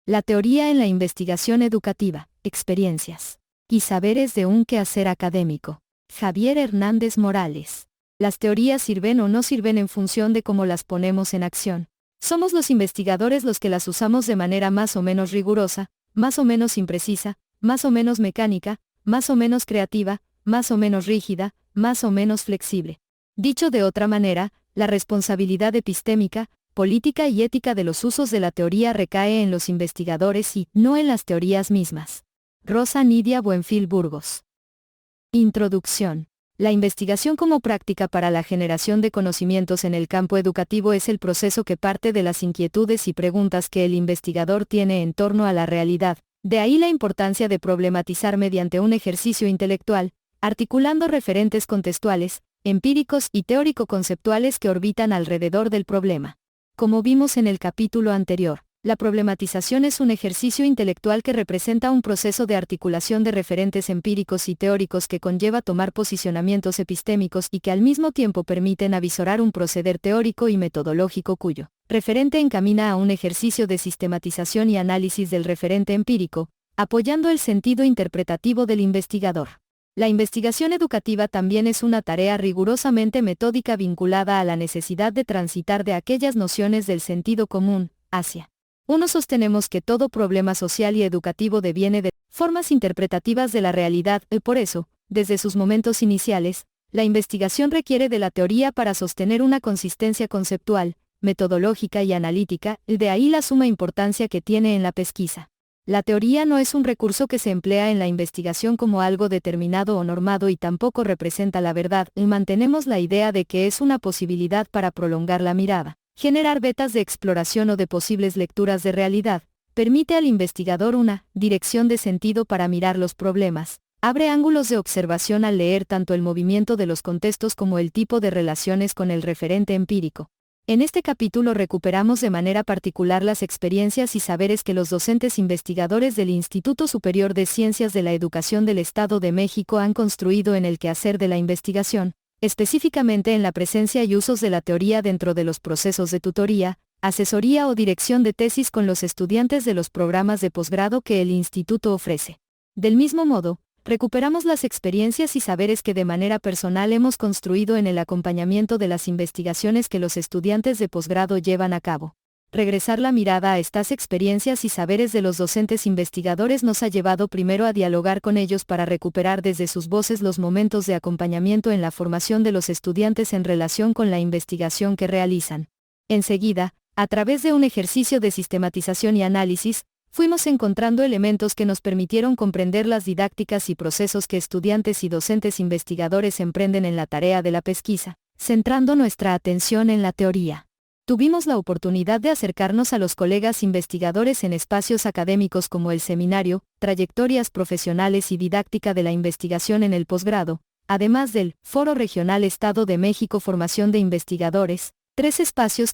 La teoría en la investigación educativa, experiencias y saberes de un quehacer académico. Javier Hernández Morales. Las teorías sirven o no sirven en función de cómo las ponemos en acción. Somos los investigadores los que las usamos de manera más o menos rigurosa, más o menos imprecisa, más o menos mecánica, más o menos creativa, más o menos rígida, más o menos flexible. Dicho de otra manera, la responsabilidad epistémica, política y ética de los usos de la teoría recae en los investigadores y no en las teorías mismas. Rosa Nidia Buenfil Burgos. Introducción. La investigación como práctica para la generación de conocimientos en el campo educativo es el proceso que parte de las inquietudes y preguntas que el investigador tiene en torno a la realidad. De ahí la importancia de problematizar mediante un ejercicio intelectual, articulando referentes contextuales, empíricos y teórico-conceptuales que orbitan alrededor del problema. Como vimos en el capítulo anterior, la problematización es un ejercicio intelectual que representa un proceso de articulación de referentes empíricos y teóricos que conlleva tomar posicionamientos epistémicos y que al mismo tiempo permiten avisorar un proceder teórico y metodológico cuyo referente encamina a un ejercicio de sistematización y análisis del referente empírico, apoyando el sentido interpretativo del investigador. La investigación educativa también es una tarea rigurosamente metódica vinculada a la necesidad de transitar de aquellas nociones del sentido común hacia. Sostenemos que todo problema social y educativo deviene de formas interpretativas de la realidad y por eso, desde sus momentos iniciales, la investigación requiere de la teoría para sostener una consistencia conceptual, metodológica y analítica, y de ahí la suma importancia que tiene en la pesquisa. La teoría no es un recurso que se emplea en la investigación como algo determinado o normado y tampoco representa la verdad, y mantenemos la idea de que es una posibilidad para prolongar la mirada, generar vetas de exploración o de posibles lecturas de realidad, permite al investigador una dirección de sentido para mirar los problemas, abre ángulos de observación al leer tanto el movimiento de los contextos como el tipo de relaciones con el referente empírico. En este capítulo recuperamos de manera particular las experiencias y saberes que los docentes investigadores del Instituto Superior de Ciencias de la Educación del Estado de México han construido en el quehacer de la investigación, específicamente en la presencia y usos de la teoría dentro de los procesos de tutoría, asesoría o dirección de tesis con los estudiantes de los programas de posgrado que el instituto ofrece. Del mismo modo, recuperamos las experiencias y saberes que de manera personal hemos construido en el acompañamiento de las investigaciones que los estudiantes de posgrado llevan a cabo. Regresar la mirada a estas experiencias y saberes de los docentes investigadores nos ha llevado primero a dialogar con ellos para recuperar desde sus voces los momentos de acompañamiento en la formación de los estudiantes en relación con la investigación que realizan. Enseguida, a través de un ejercicio de sistematización y análisis, fuimos encontrando elementos que nos permitieron comprender las didácticas y procesos que estudiantes y docentes investigadores emprenden en la tarea de la pesquisa, centrando nuestra atención en la teoría. Tuvimos la oportunidad de acercarnos a los colegas investigadores en espacios académicos como el seminario, Trayectorias Profesionales y Didáctica de la Investigación en el Posgrado, además del Foro Regional Estado de México Formación de Investigadores, 3 espacios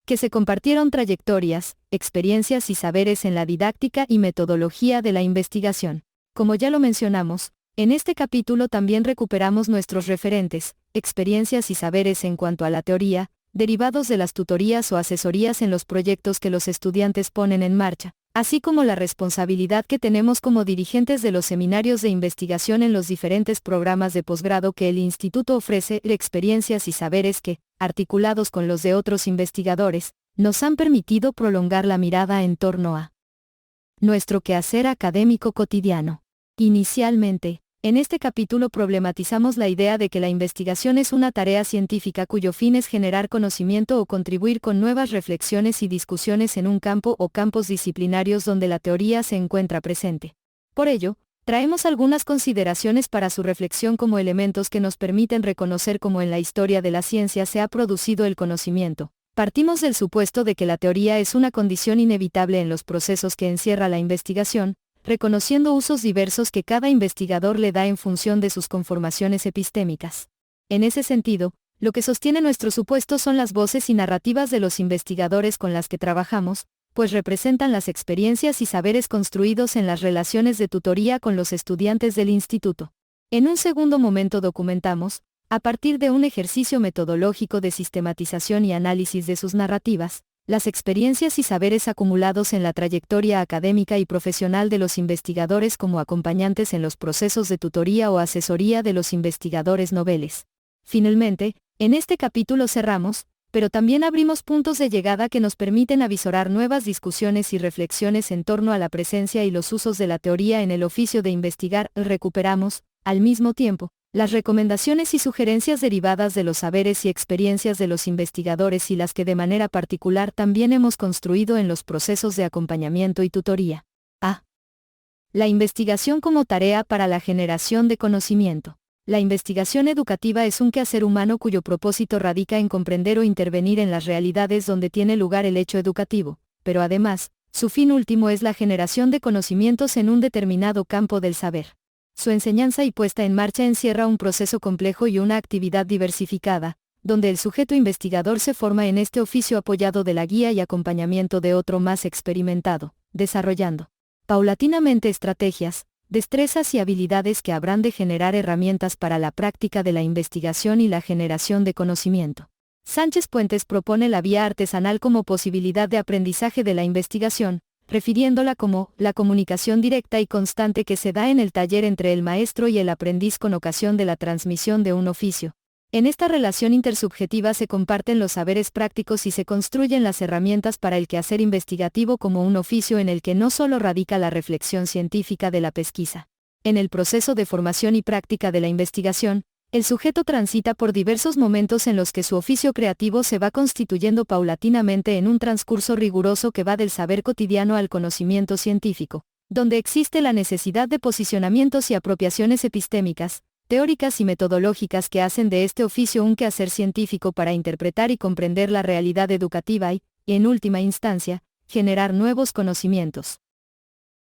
que se compartieron trayectorias, experiencias y saberes en la didáctica y metodología de la investigación. Como ya lo mencionamos, en este capítulo también recuperamos nuestros referentes, experiencias y saberes en cuanto a la teoría, derivados de las tutorías o asesorías en los proyectos que los estudiantes ponen en marcha, así como la responsabilidad que tenemos como dirigentes de los seminarios de investigación en los diferentes programas de posgrado que el instituto ofrece, experiencias y saberes que, articulados con los de otros investigadores, nos han permitido prolongar la mirada en torno a nuestro quehacer académico cotidiano. Inicialmente, en este capítulo problematizamos la idea de que la investigación es una tarea científica cuyo fin es generar conocimiento o contribuir con nuevas reflexiones y discusiones en un campo o campos disciplinarios donde la teoría se encuentra presente. Por ello, traemos algunas consideraciones para su reflexión como elementos que nos permiten reconocer cómo en la historia de la ciencia se ha producido el conocimiento. Partimos del supuesto de que la teoría es una condición inevitable en los procesos que encierra la investigación, reconociendo usos diversos que cada investigador le da en función de sus conformaciones epistémicas. En ese sentido, lo que sostiene nuestro supuesto son las voces y narrativas de los investigadores con las que trabajamos, pues representan las experiencias y saberes construidos en las relaciones de tutoría con los estudiantes del instituto. En un segundo momento documentamos, a partir de un ejercicio metodológico de sistematización y análisis de sus narrativas, Las experiencias y saberes acumulados en la trayectoria académica y profesional de los investigadores como acompañantes en los procesos de tutoría o asesoría de los investigadores noveles. Finalmente, en este capítulo cerramos, pero también abrimos puntos de llegada que nos permiten avisorar nuevas discusiones y reflexiones en torno a la presencia y los usos de la teoría en el oficio de investigar. Recuperamos, al mismo tiempo, las recomendaciones y sugerencias derivadas de los saberes y experiencias de los investigadores y las que de manera particular también hemos construido en los procesos de acompañamiento y tutoría. A. La investigación como tarea para la generación de conocimiento. La investigación educativa es un quehacer humano cuyo propósito radica en comprender o intervenir en las realidades donde tiene lugar el hecho educativo, pero además, su fin último es la generación de conocimientos en un determinado campo del saber. Su enseñanza y puesta en marcha encierra un proceso complejo y una actividad diversificada, donde el sujeto investigador se forma en este oficio apoyado de la guía y acompañamiento de otro más experimentado, desarrollando paulatinamente estrategias, destrezas y habilidades que habrán de generar herramientas para la práctica de la investigación y la generación de conocimiento. Sánchez Puentes propone la vía artesanal como posibilidad de aprendizaje de la investigación, refiriéndola como la comunicación directa y constante que se da en el taller entre el maestro y el aprendiz con ocasión de la transmisión de un oficio. En esta relación intersubjetiva se comparten los saberes prácticos y se construyen las herramientas para el quehacer investigativo como un oficio en el que no solo radica la reflexión científica de la pesquisa. En el proceso de formación y práctica de la investigación, el sujeto transita por diversos momentos en los que su oficio creativo se va constituyendo paulatinamente en un transcurso riguroso que va del saber cotidiano al conocimiento científico, donde existe la necesidad de posicionamientos y apropiaciones epistémicas, teóricas y metodológicas que hacen de este oficio un quehacer científico para interpretar y comprender la realidad educativa y, en última instancia, generar nuevos conocimientos.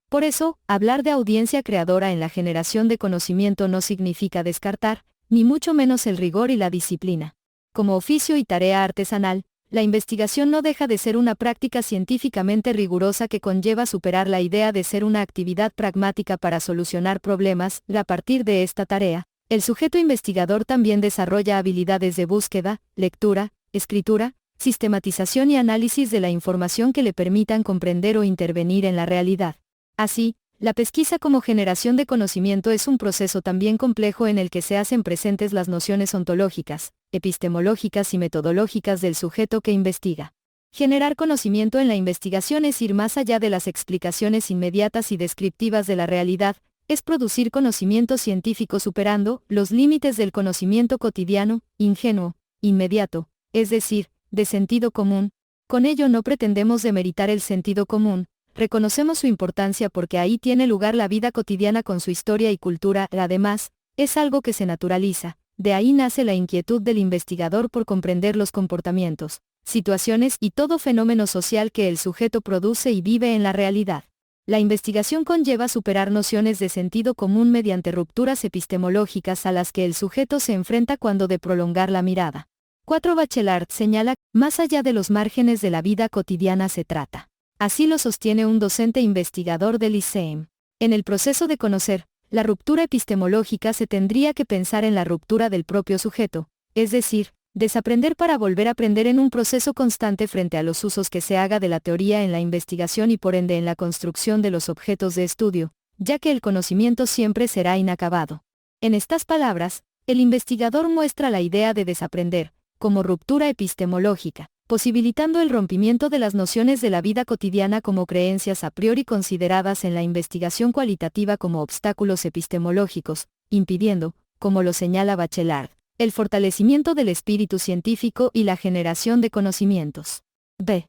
Por eso, hablar de audiencia creadora en la generación de conocimiento no significa descartar, ni mucho menos el rigor y la disciplina. Como oficio y tarea artesanal, la investigación no deja de ser una práctica científicamente rigurosa que conlleva superar la idea de ser una actividad pragmática para solucionar problemas. A partir de esta tarea, el sujeto investigador también desarrolla habilidades de búsqueda, lectura, escritura, sistematización y análisis de la información que le permitan comprender o intervenir en la realidad. Así, la pesquisa como generación de conocimiento es un proceso también complejo en el que se hacen presentes las nociones ontológicas, epistemológicas y metodológicas del sujeto que investiga. Generar conocimiento en la investigación es ir más allá de las explicaciones inmediatas y descriptivas de la realidad, es producir conocimiento científico superando los límites del conocimiento cotidiano, ingenuo, inmediato, es decir, de sentido común. Con ello no pretendemos demeritar el sentido común. Reconocemos su importancia porque ahí tiene lugar la vida cotidiana con su historia y cultura. Además, es algo que se naturaliza, de ahí nace la inquietud del investigador por comprender los comportamientos, situaciones y todo fenómeno social que el sujeto produce y vive en la realidad. La investigación conlleva superar nociones de sentido común mediante rupturas epistemológicas a las que el sujeto se enfrenta cuando de prolongar la mirada. 4. Bachelard señala, más allá de los márgenes de la vida cotidiana se trata. Así lo sostiene un docente investigador del ICEM. En el proceso de conocer, la ruptura epistemológica se tendría que pensar en la ruptura del propio sujeto, es decir, desaprender para volver a aprender en un proceso constante frente a los usos que se haga de la teoría en la investigación y por ende en la construcción de los objetos de estudio, ya que el conocimiento siempre será inacabado. En estas palabras, el investigador muestra la idea de desaprender, como ruptura epistemológica, posibilitando el rompimiento de las nociones de la vida cotidiana como creencias a priori consideradas en la investigación cualitativa como obstáculos epistemológicos, impidiendo, como lo señala Bachelard, el fortalecimiento del espíritu científico y la generación de conocimientos. B.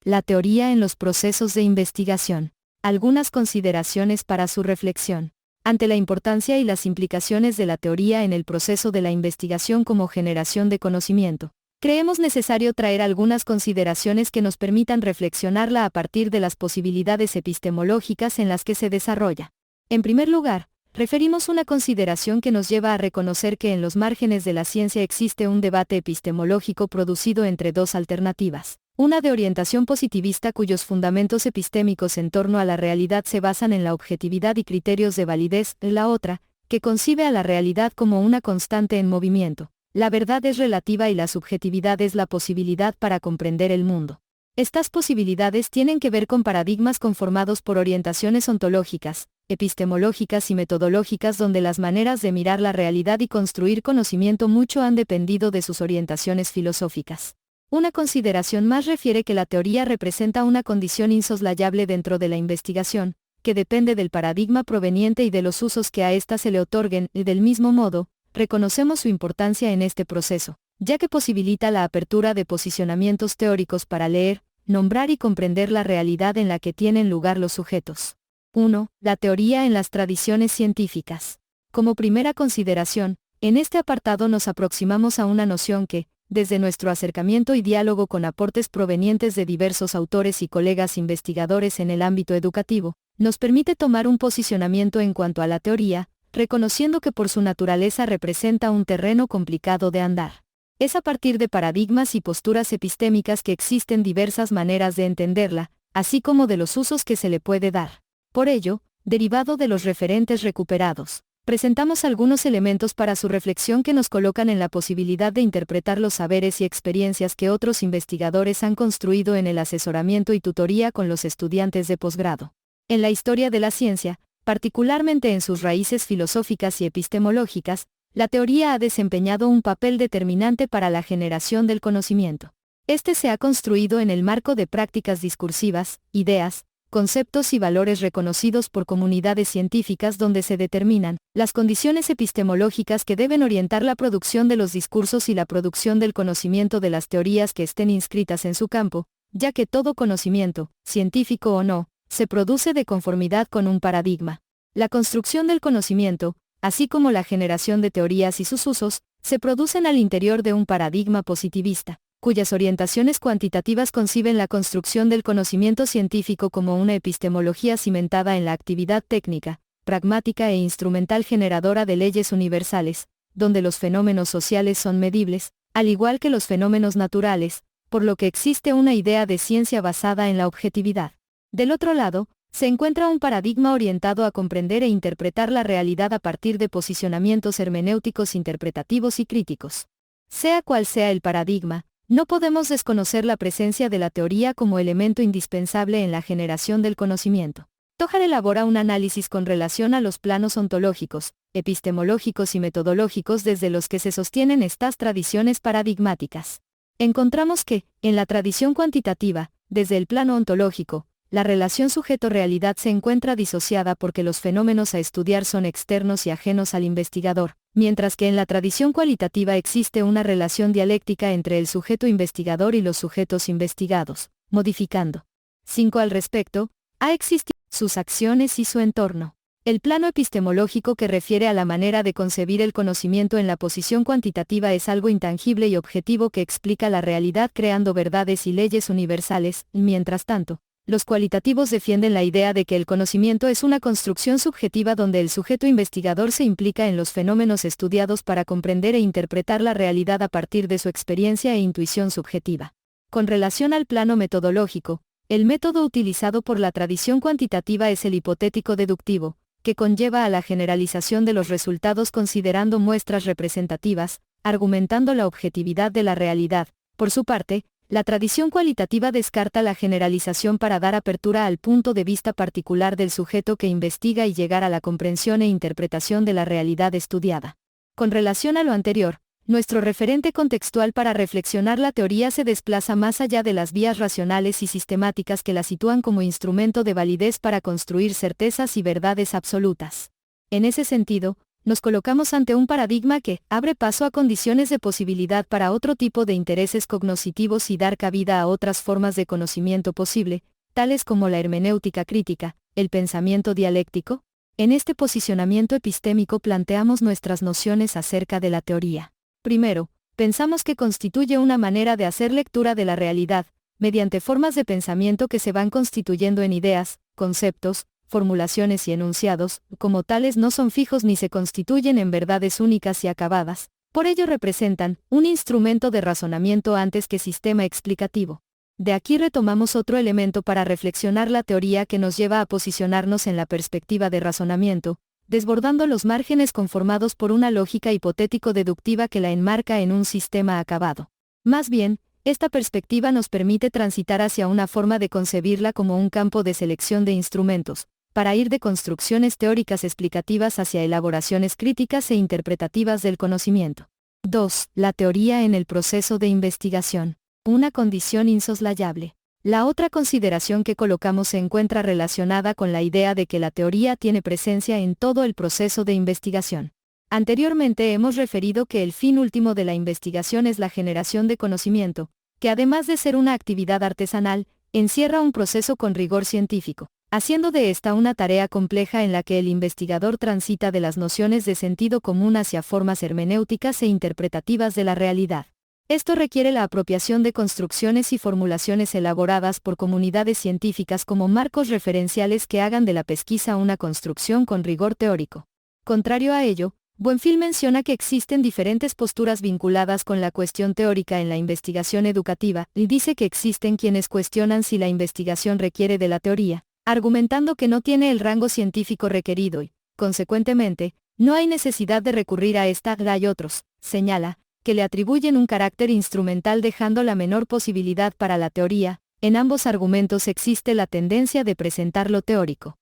La teoría en los procesos de investigación. Algunas consideraciones para su reflexión. Ante la importancia y las implicaciones de la teoría en el proceso de la investigación como generación de conocimiento, creemos necesario traer algunas consideraciones que nos permitan reflexionarla a partir de las posibilidades epistemológicas en las que se desarrolla. En primer lugar, referimos una consideración que nos lleva a reconocer que en los márgenes de la ciencia existe un debate epistemológico producido entre dos alternativas. Una de orientación positivista cuyos fundamentos epistémicos en torno a la realidad se basan en la objetividad y criterios de validez, la otra, que concibe a la realidad como una constante en movimiento. La verdad es relativa y la subjetividad es la posibilidad para comprender el mundo. Estas posibilidades tienen que ver con paradigmas conformados por orientaciones ontológicas, epistemológicas y metodológicas donde las maneras de mirar la realidad y construir conocimiento mucho han dependido de sus orientaciones filosóficas. Una consideración más refiere que la teoría representa una condición insoslayable dentro de la investigación, que depende del paradigma proveniente y de los usos que a ésta se le otorguen, y del mismo modo, reconocemos su importancia en este proceso, ya que posibilita la apertura de posicionamientos teóricos para leer, nombrar y comprender la realidad en la que tienen lugar los sujetos. 1. La teoría en las tradiciones científicas. Como primera consideración, en este apartado nos aproximamos a una noción que, desde nuestro acercamiento y diálogo con aportes provenientes de diversos autores y colegas investigadores en el ámbito educativo, nos permite tomar un posicionamiento en cuanto a la teoría, reconociendo que por su naturaleza representa un terreno complicado de andar. Es a partir de paradigmas y posturas epistémicas que existen diversas maneras de entenderla, así como de los usos que se le puede dar. Por ello, derivado de los referentes recuperados, presentamos algunos elementos para su reflexión que nos colocan en la posibilidad de interpretar los saberes y experiencias que otros investigadores han construido en el asesoramiento y tutoría con los estudiantes de posgrado. En la historia de la ciencia, particularmente en sus raíces filosóficas y epistemológicas, la teoría ha desempeñado un papel determinante para la generación del conocimiento. Este se ha construido en el marco de prácticas discursivas, ideas, conceptos y valores reconocidos por comunidades científicas donde se determinan las condiciones epistemológicas que deben orientar la producción de los discursos y la producción del conocimiento de las teorías que estén inscritas en su campo, ya que todo conocimiento, científico o no, se produce de conformidad con un paradigma. La construcción del conocimiento, así como la generación de teorías y sus usos, se producen al interior de un paradigma positivista, cuyas orientaciones cuantitativas conciben la construcción del conocimiento científico como una epistemología cimentada en la actividad técnica, pragmática e instrumental generadora de leyes universales, donde los fenómenos sociales son medibles, al igual que los fenómenos naturales, por lo que existe una idea de ciencia basada en la objetividad. Del otro lado, se encuentra un paradigma orientado a comprender e interpretar la realidad a partir de posicionamientos hermenéuticos interpretativos y críticos. Sea cual sea el paradigma, no podemos desconocer la presencia de la teoría como elemento indispensable en la generación del conocimiento. Tojar elabora un análisis con relación a los planos ontológicos, epistemológicos y metodológicos desde los que se sostienen estas tradiciones paradigmáticas. Encontramos que, en la tradición cuantitativa, desde el plano ontológico, la relación sujeto-realidad se encuentra disociada porque los fenómenos a estudiar son externos y ajenos al investigador, mientras que en la tradición cualitativa existe una relación dialéctica entre el sujeto investigador y los sujetos investigados, modificando. 5. Al respecto, ha existido sus acciones y su entorno. El plano epistemológico que refiere a la manera de concebir el conocimiento en la posición cuantitativa es algo intangible y objetivo que explica la realidad creando verdades y leyes universales, mientras tanto, los cualitativos defienden la idea de que el conocimiento es una construcción subjetiva donde el sujeto investigador se implica en los fenómenos estudiados para comprender e interpretar la realidad a partir de su experiencia e intuición subjetiva. Con relación al plano metodológico, el método utilizado por la tradición cuantitativa es el hipotético deductivo, que conlleva a la generalización de los resultados considerando muestras representativas, argumentando la objetividad de la realidad. Por su parte, la tradición cualitativa descarta la generalización para dar apertura al punto de vista particular del sujeto que investiga y llegar a la comprensión e interpretación de la realidad estudiada. Con relación a lo anterior, nuestro referente contextual para reflexionar la teoría se desplaza más allá de las vías racionales y sistemáticas que la sitúan como instrumento de validez para construir certezas y verdades absolutas. En ese sentido, nos colocamos ante un paradigma que abre paso a condiciones de posibilidad para otro tipo de intereses cognoscitivos y dar cabida a otras formas de conocimiento posible, tales como la hermenéutica crítica, el pensamiento dialéctico. En este posicionamiento epistémico planteamos nuestras nociones acerca de la teoría. Primero, pensamos que constituye una manera de hacer lectura de la realidad, mediante formas de pensamiento que se van constituyendo en ideas, conceptos, formulaciones y enunciados, como tales no son fijos ni se constituyen en verdades únicas y acabadas, por ello representan un instrumento de razonamiento antes que sistema explicativo. De aquí retomamos otro elemento para reflexionar la teoría que nos lleva a posicionarnos en la perspectiva de razonamiento, desbordando los márgenes conformados por una lógica hipotético-deductiva que la enmarca en un sistema acabado. Más bien, Esta perspectiva nos permite transitar hacia una forma de concebirla como un campo de selección de instrumentos, para ir de construcciones teóricas explicativas hacia elaboraciones críticas e interpretativas del conocimiento. 2. La teoría en el proceso de investigación. Una condición insoslayable. La otra consideración que colocamos se encuentra relacionada con la idea de que la teoría tiene presencia en todo el proceso de investigación. Anteriormente hemos referido que el fin último de la investigación es la generación de conocimiento, que además de ser una actividad artesanal, encierra un proceso con rigor científico, haciendo de esta una tarea compleja en la que el investigador transita de las nociones de sentido común hacia formas hermenéuticas e interpretativas de la realidad. Esto requiere la apropiación de construcciones y formulaciones elaboradas por comunidades científicas como marcos referenciales que hagan de la pesquisa una construcción con rigor teórico. Contrario a ello, Buenfil menciona que existen diferentes posturas vinculadas con la cuestión teórica en la investigación educativa, y dice que existen quienes cuestionan si la investigación requiere de la teoría, argumentando que no tiene el rango científico requerido y, consecuentemente, no hay necesidad de recurrir a esta. Hay otros, señala, que le atribuyen un carácter instrumental dejando la menor posibilidad para la teoría. En ambos argumentos existe la tendencia de presentar lo teórico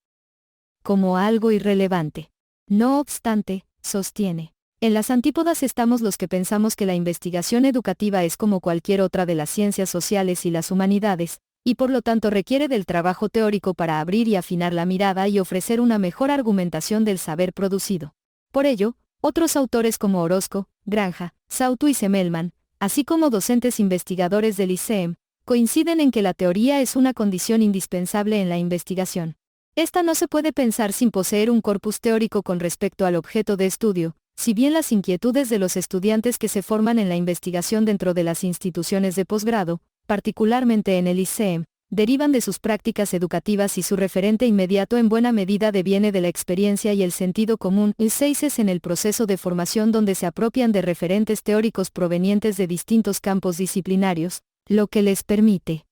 como algo irrelevante. No obstante, sostiene, en las antípodas estamos los que pensamos que la investigación educativa es como cualquier otra de las ciencias sociales y las humanidades, y por lo tanto requiere del trabajo teórico para abrir y afinar la mirada y ofrecer una mejor argumentación del saber producido. Por ello, otros autores como Orozco, Granja, Sautu y Semmelman, así como docentes investigadores del ICEM, coinciden en que la teoría es una condición indispensable en la investigación. Esta no se puede pensar sin poseer un corpus teórico con respecto al objeto de estudio, si bien las inquietudes de los estudiantes que se forman en la investigación dentro de las instituciones de posgrado, particularmente en el ICEM, derivan de sus prácticas educativas y su referente inmediato en buena medida deviene de la experiencia y el sentido común. El 6 es en el proceso de formación donde se apropian de referentes teóricos provenientes de distintos campos disciplinarios, lo que les permite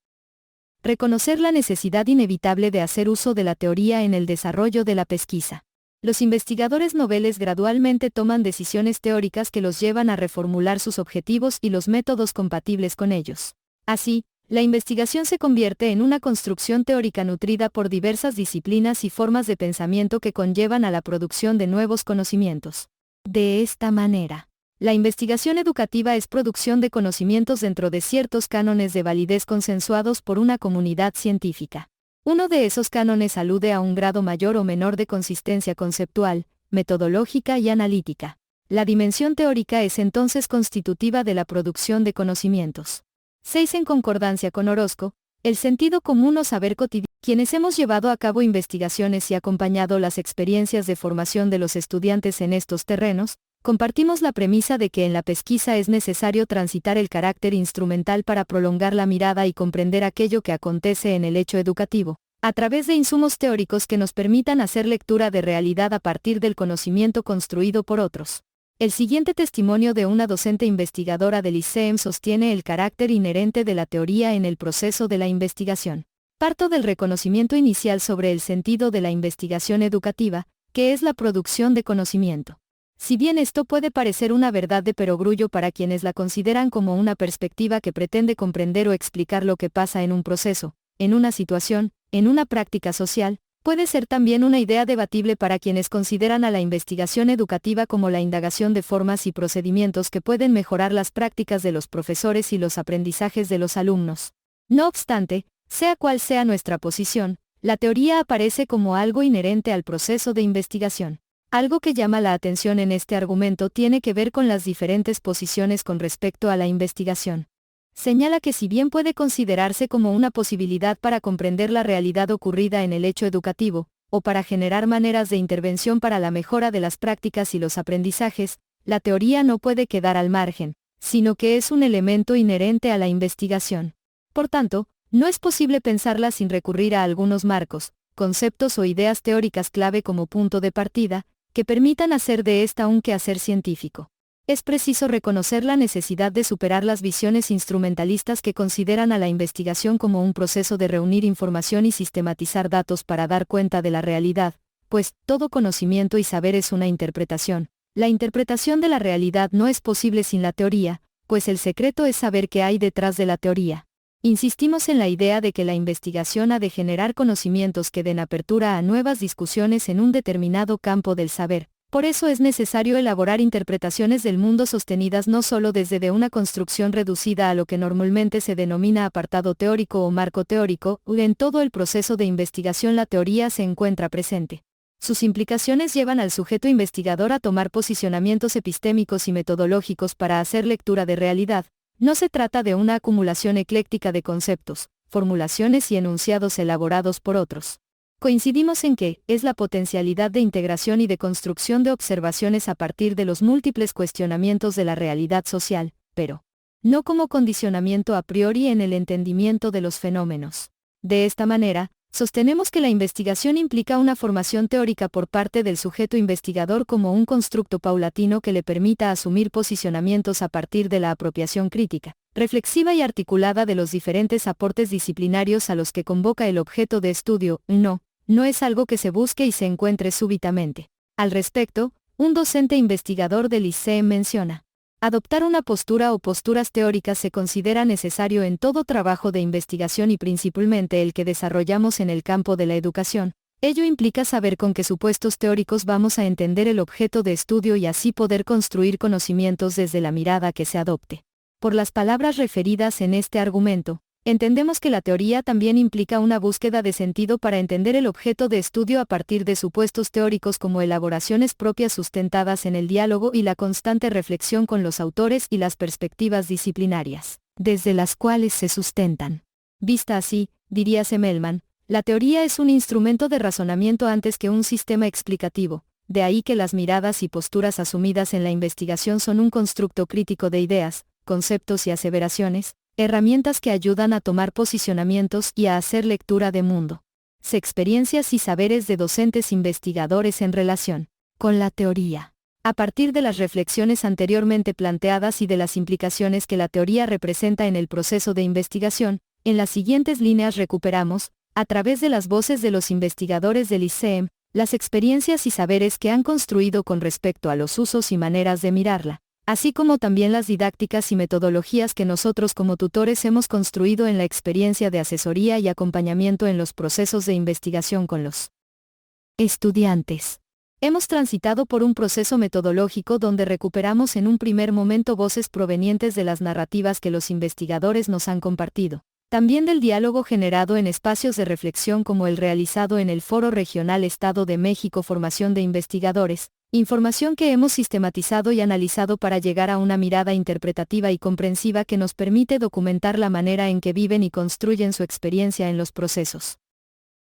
reconocer la necesidad inevitable de hacer uso de la teoría en el desarrollo de la pesquisa. Los investigadores noveles gradualmente toman decisiones teóricas que los llevan a reformular sus objetivos y los métodos compatibles con ellos. Así, la investigación se convierte en una construcción teórica nutrida por diversas disciplinas y formas de pensamiento que conllevan a la producción de nuevos conocimientos. De esta manera, la investigación educativa es producción de conocimientos dentro de ciertos cánones de validez consensuados por una comunidad científica. Uno de esos cánones alude a un grado mayor o menor de consistencia conceptual, metodológica y analítica. La dimensión teórica es entonces constitutiva de la producción de conocimientos. 6. En concordancia con Orozco, el sentido común o saber cotidiano. Quienes hemos llevado a cabo investigaciones y acompañado las experiencias de formación de los estudiantes en estos terrenos, compartimos la premisa de que en la pesquisa es necesario transitar el carácter instrumental para prolongar la mirada y comprender aquello que acontece en el hecho educativo, a través de insumos teóricos que nos permitan hacer lectura de realidad a partir del conocimiento construido por otros. El siguiente testimonio de una docente investigadora del ICEM sostiene el carácter inherente de la teoría en el proceso de la investigación. Parto del reconocimiento inicial sobre el sentido de la investigación educativa, que es la producción de conocimiento. Si bien esto puede parecer una verdad de perogrullo para quienes la consideran como una perspectiva que pretende comprender o explicar lo que pasa en un proceso, en una situación, en una práctica social, puede ser también una idea debatible para quienes consideran a la investigación educativa como la indagación de formas y procedimientos que pueden mejorar las prácticas de los profesores y los aprendizajes de los alumnos. No obstante, sea cual sea nuestra posición, la teoría aparece como algo inherente al proceso de investigación. Algo que llama la atención en este argumento tiene que ver con las diferentes posiciones con respecto a la investigación. Señala que si bien puede considerarse como una posibilidad para comprender la realidad ocurrida en el hecho educativo, o para generar maneras de intervención para la mejora de las prácticas y los aprendizajes, la teoría no puede quedar al margen, sino que es un elemento inherente a la investigación. Por tanto, no es posible pensarla sin recurrir a algunos marcos, conceptos o ideas teóricas clave como punto de partida, que permitan hacer de esta un quehacer científico. Es preciso reconocer la necesidad de superar las visiones instrumentalistas que consideran a la investigación como un proceso de reunir información y sistematizar datos para dar cuenta de la realidad, pues, todo conocimiento y saber es una interpretación. La interpretación de la realidad no es posible sin la teoría, pues el secreto es saber qué hay detrás de la teoría. Insistimos en la idea de que la investigación ha de generar conocimientos que den apertura a nuevas discusiones en un determinado campo del saber. Por eso es necesario elaborar interpretaciones del mundo sostenidas no solo desde de una construcción reducida a lo que normalmente se denomina apartado teórico o marco teórico, en todo el proceso de investigación la teoría se encuentra presente. Sus implicaciones llevan al sujeto investigador a tomar posicionamientos epistémicos y metodológicos para hacer lectura de realidad. No se trata de una acumulación ecléctica de conceptos, formulaciones y enunciados elaborados por otros. Coincidimos en que es la potencialidad de integración y de construcción de observaciones a partir de los múltiples cuestionamientos de la realidad social, pero no como condicionamiento a priori en el entendimiento de los fenómenos. De esta manera, sostenemos que la investigación implica una formación teórica por parte del sujeto investigador como un constructo paulatino que le permita asumir posicionamientos a partir de la apropiación crítica, reflexiva y articulada de los diferentes aportes disciplinarios a los que convoca el objeto de estudio. No es algo que se busque y se encuentre súbitamente. Al respecto, un docente investigador del ICEM menciona: adoptar una postura o posturas teóricas se considera necesario en todo trabajo de investigación y principalmente el que desarrollamos en el campo de la educación. Ello implica saber con qué supuestos teóricos vamos a entender el objeto de estudio y así poder construir conocimientos desde la mirada que se adopte. Por las palabras referidas en este argumento, entendemos que la teoría también implica una búsqueda de sentido para entender el objeto de estudio a partir de supuestos teóricos como elaboraciones propias sustentadas en el diálogo y la constante reflexión con los autores y las perspectivas disciplinarias, desde las cuales se sustentan. Vista así, diría Semmelmann, la teoría es un instrumento de razonamiento antes que un sistema explicativo, de ahí que las miradas y posturas asumidas en la investigación son un constructo crítico de ideas, conceptos y aseveraciones, herramientas que ayudan a tomar posicionamientos y a hacer lectura de mundo. Experiencias y saberes de docentes investigadores en relación con la teoría. A partir de las reflexiones anteriormente planteadas y de las implicaciones que la teoría representa en el proceso de investigación, en las siguientes líneas recuperamos, a través de las voces de los investigadores del ICEM, las experiencias y saberes que han construido con respecto a los usos y maneras de mirarla, así como también las didácticas y metodologías que nosotros como tutores hemos construido en la experiencia de asesoría y acompañamiento en los procesos de investigación con los estudiantes. Hemos transitado por un proceso metodológico donde recuperamos en un primer momento voces provenientes de las narrativas que los investigadores nos han compartido, también del diálogo generado en espacios de reflexión como el realizado en el Foro Regional Estado de México Formación de Investigadores, información que hemos sistematizado y analizado para llegar a una mirada interpretativa y comprensiva que nos permite documentar la manera en que viven y construyen su experiencia en los procesos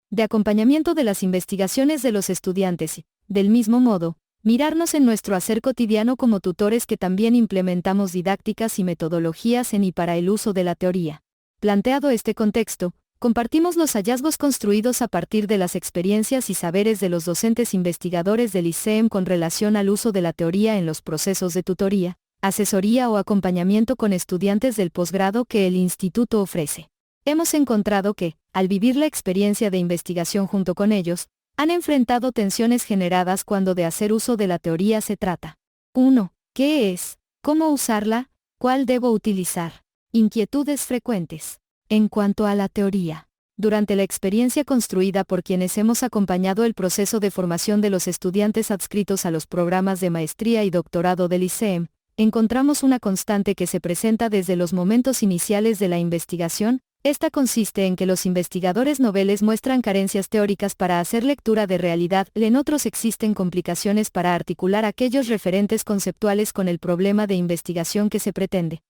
de acompañamiento de las investigaciones de los estudiantes y, del mismo modo, mirarnos en nuestro hacer cotidiano como tutores que también implementamos didácticas y metodologías en y para el uso de la teoría. Planteado este contexto, compartimos los hallazgos construidos a partir de las experiencias y saberes de los docentes investigadores del ICEM con relación al uso de la teoría en los procesos de tutoría, asesoría o acompañamiento con estudiantes del posgrado que el instituto ofrece. Hemos encontrado que, al vivir la experiencia de investigación junto con ellos, han enfrentado tensiones generadas cuando de hacer uso de la teoría se trata. 1. ¿Qué es? ¿Cómo usarla? ¿Cuál debo utilizar? Inquietudes frecuentes. En cuanto a la teoría, durante la experiencia construida por quienes hemos acompañado el proceso de formación de los estudiantes adscritos a los programas de maestría y doctorado del ICEM, encontramos una constante que se presenta desde los momentos iniciales de la investigación. Esta consiste en que los investigadores noveles muestran carencias teóricas para hacer lectura de realidad, en otros existen complicaciones para articular aquellos referentes conceptuales con el problema de investigación que se pretende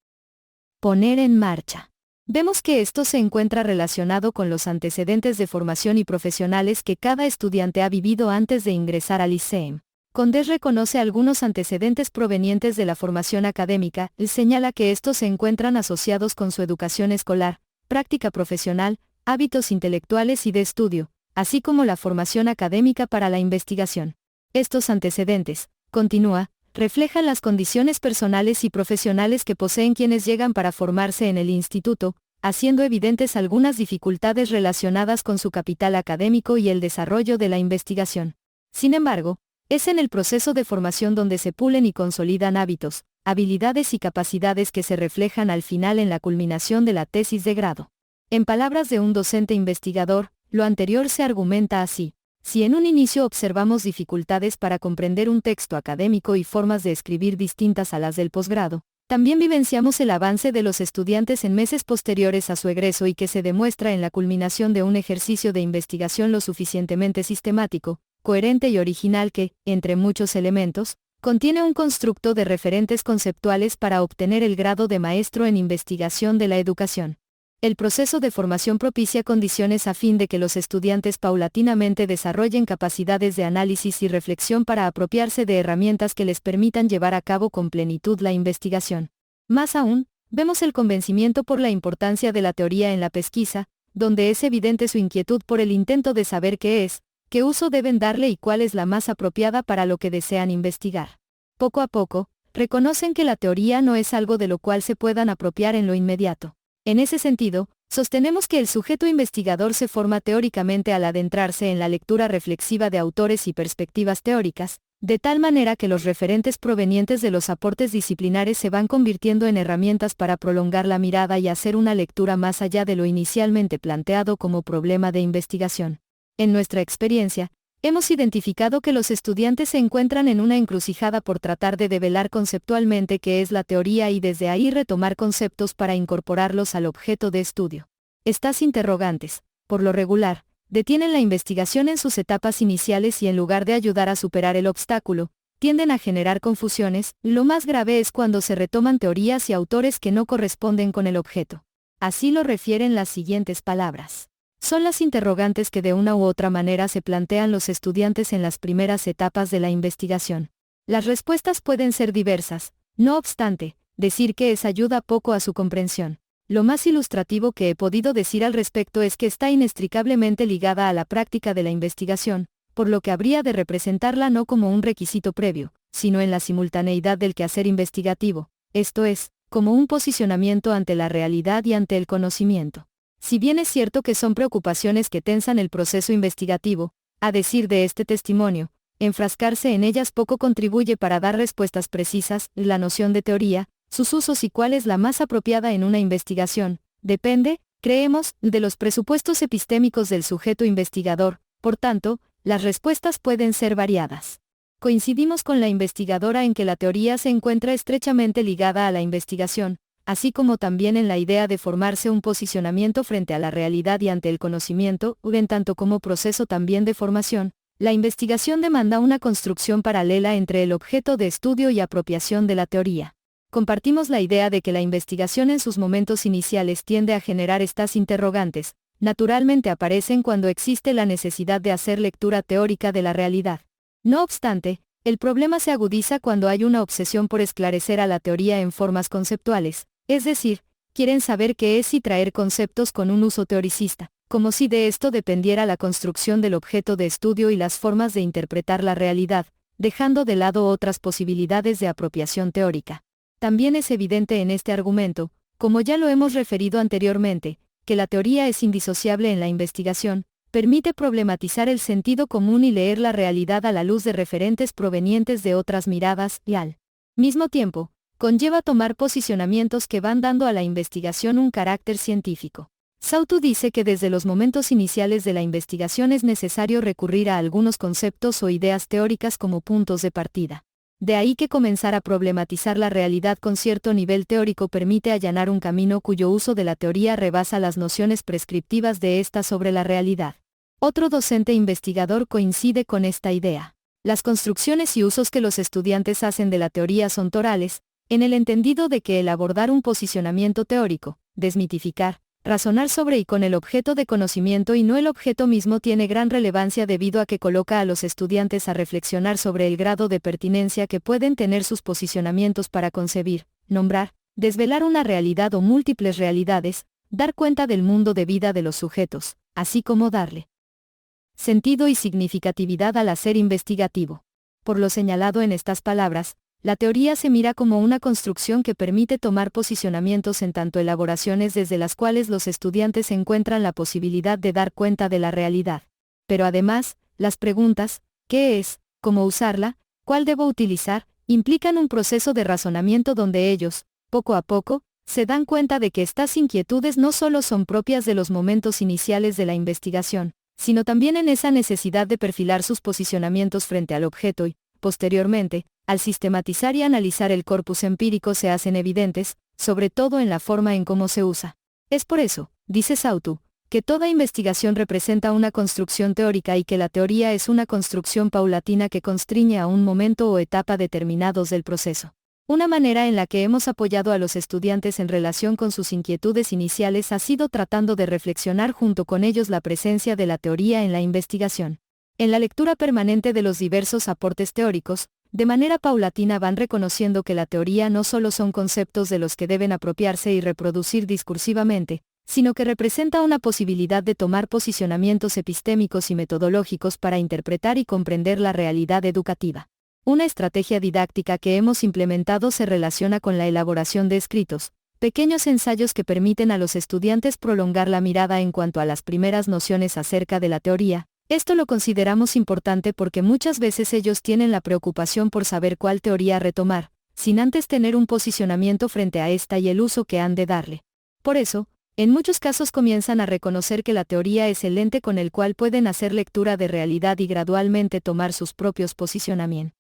poner en marcha. Vemos que esto se encuentra relacionado con los antecedentes de formación y profesionales que cada estudiante ha vivido antes de ingresar al ICEM. Condés reconoce algunos antecedentes provenientes de la formación académica y señala que estos se encuentran asociados con su educación escolar, práctica profesional, hábitos intelectuales y de estudio, así como la formación académica para la investigación. Estos antecedentes, continúa, reflejan las condiciones personales y profesionales que poseen quienes llegan para formarse en el instituto, haciendo evidentes algunas dificultades relacionadas con su capital académico y el desarrollo de la investigación. Sin embargo, es en el proceso de formación donde se pulen y consolidan hábitos, habilidades y capacidades que se reflejan al final en la culminación de la tesis de grado. En palabras de un docente investigador, lo anterior se argumenta así. Si en un inicio observamos dificultades para comprender un texto académico y formas de escribir distintas a las del posgrado, también vivenciamos el avance de los estudiantes en meses posteriores a su egreso y que se demuestra en la culminación de un ejercicio de investigación lo suficientemente sistemático, coherente y original que, entre muchos elementos, contiene un constructo de referentes conceptuales para obtener el grado de maestro en investigación de la educación. El proceso de formación propicia condiciones a fin de que los estudiantes paulatinamente desarrollen capacidades de análisis y reflexión para apropiarse de herramientas que les permitan llevar a cabo con plenitud la investigación. Más aún, vemos el convencimiento por la importancia de la teoría en la pesquisa, donde es evidente su inquietud por el intento de saber qué es, qué uso deben darle y cuál es la más apropiada para lo que desean investigar. Poco a poco, reconocen que la teoría no es algo de lo cual se puedan apropiar en lo inmediato. En ese sentido, sostenemos que el sujeto investigador se forma teóricamente al adentrarse en la lectura reflexiva de autores y perspectivas teóricas, de tal manera que los referentes provenientes de los aportes disciplinares se van convirtiendo en herramientas para prolongar la mirada y hacer una lectura más allá de lo inicialmente planteado como problema de investigación. En nuestra experiencia, hemos identificado que los estudiantes se encuentran en una encrucijada por tratar de develar conceptualmente qué es la teoría y desde ahí retomar conceptos para incorporarlos al objeto de estudio. Estas interrogantes, por lo regular, detienen la investigación en sus etapas iniciales y en lugar de ayudar a superar el obstáculo, tienden a generar confusiones. Lo más grave es cuando se retoman teorías y autores que no corresponden con el objeto. Así lo refieren las siguientes palabras. Son las interrogantes que de una u otra manera se plantean los estudiantes en las primeras etapas de la investigación. Las respuestas pueden ser diversas, no obstante, decir que es ayuda poco a su comprensión. Lo más ilustrativo que he podido decir al respecto es que está inextricablemente ligada a la práctica de la investigación, por lo que habría de representarla no como un requisito previo, sino en la simultaneidad del quehacer investigativo, esto es, como un posicionamiento ante la realidad y ante el conocimiento. Si bien es cierto que son preocupaciones que tensan el proceso investigativo, a decir de este testimonio, enfrascarse en ellas poco contribuye para dar respuestas precisas. La noción de teoría, sus usos y cuál es la más apropiada en una investigación, depende, creemos, de los presupuestos epistémicos del sujeto investigador, por tanto, las respuestas pueden ser variadas. Coincidimos con la investigadora en que la teoría se encuentra estrechamente ligada a la investigación, así como también en la idea de formarse un posicionamiento frente a la realidad y ante el conocimiento, en tanto como proceso también de formación. La investigación demanda una construcción paralela entre el objeto de estudio y apropiación de la teoría. Compartimos la idea de que la investigación en sus momentos iniciales tiende a generar estas interrogantes, naturalmente aparecen cuando existe la necesidad de hacer lectura teórica de la realidad. No obstante, el problema se agudiza cuando hay una obsesión por esclarecer a la teoría en formas conceptuales, es decir, quieren saber qué es y traer conceptos con un uso teoricista, como si de esto dependiera la construcción del objeto de estudio y las formas de interpretar la realidad, dejando de lado otras posibilidades de apropiación teórica. También es evidente en este argumento, como ya lo hemos referido anteriormente, que la teoría es indisociable en la investigación, permite problematizar el sentido común y leer la realidad a la luz de referentes provenientes de otras miradas, y al mismo tiempo, conlleva tomar posicionamientos que van dando a la investigación un carácter científico. Sautu dice que desde los momentos iniciales de la investigación es necesario recurrir a algunos conceptos o ideas teóricas como puntos de partida. De ahí que comenzar a problematizar la realidad con cierto nivel teórico permite allanar un camino cuyo uso de la teoría rebasa las nociones prescriptivas de ésta sobre la realidad. Otro docente investigador coincide con esta idea. Las construcciones y usos que los estudiantes hacen de la teoría son torales, en el entendido de que el abordar un posicionamiento teórico, desmitificar, razonar sobre y con el objeto de conocimiento y no el objeto mismo tiene gran relevancia debido a que coloca a los estudiantes a reflexionar sobre el grado de pertinencia que pueden tener sus posicionamientos para concebir, nombrar, desvelar una realidad o múltiples realidades, dar cuenta del mundo de vida de los sujetos, así como darle sentido y significatividad al hacer investigativo. Por lo señalado en estas palabras, la teoría se mira como una construcción que permite tomar posicionamientos en tanto elaboraciones desde las cuales los estudiantes encuentran la posibilidad de dar cuenta de la realidad. Pero además, las preguntas, ¿qué es?, ¿cómo usarla?, ¿cuál debo utilizar?, Implican un proceso de razonamiento donde ellos, poco a poco, se dan cuenta de que estas inquietudes no solo son propias de los momentos iniciales de la investigación, sino también en esa necesidad de perfilar sus posicionamientos frente al objeto y, posteriormente, al sistematizar y analizar el corpus empírico se hacen evidentes, sobre todo en la forma en cómo se usa. Es por eso, dice Sautu, que toda investigación representa una construcción teórica y que la teoría es una construcción paulatina que constriñe a un momento o etapa determinados del proceso. Una manera en la que hemos apoyado a los estudiantes en relación con sus inquietudes iniciales ha sido tratando de reflexionar junto con ellos la presencia de la teoría en la investigación. En la lectura permanente de los diversos aportes teóricos, de manera paulatina van reconociendo que la teoría no solo son conceptos de los que deben apropiarse y reproducir discursivamente, sino que representa una posibilidad de tomar posicionamientos epistémicos y metodológicos para interpretar y comprender la realidad educativa. Una estrategia didáctica que hemos implementado se relaciona con la elaboración de escritos, pequeños ensayos que permiten a los estudiantes prolongar la mirada en cuanto a las primeras nociones acerca de la teoría. Esto lo consideramos importante porque muchas veces ellos tienen la preocupación por saber cuál teoría retomar, sin antes tener un posicionamiento frente a esta y el uso que han de darle. Por eso, en muchos casos comienzan a reconocer que la teoría es el lente con el cual pueden hacer lectura de realidad y gradualmente tomar sus propios posicionamientos.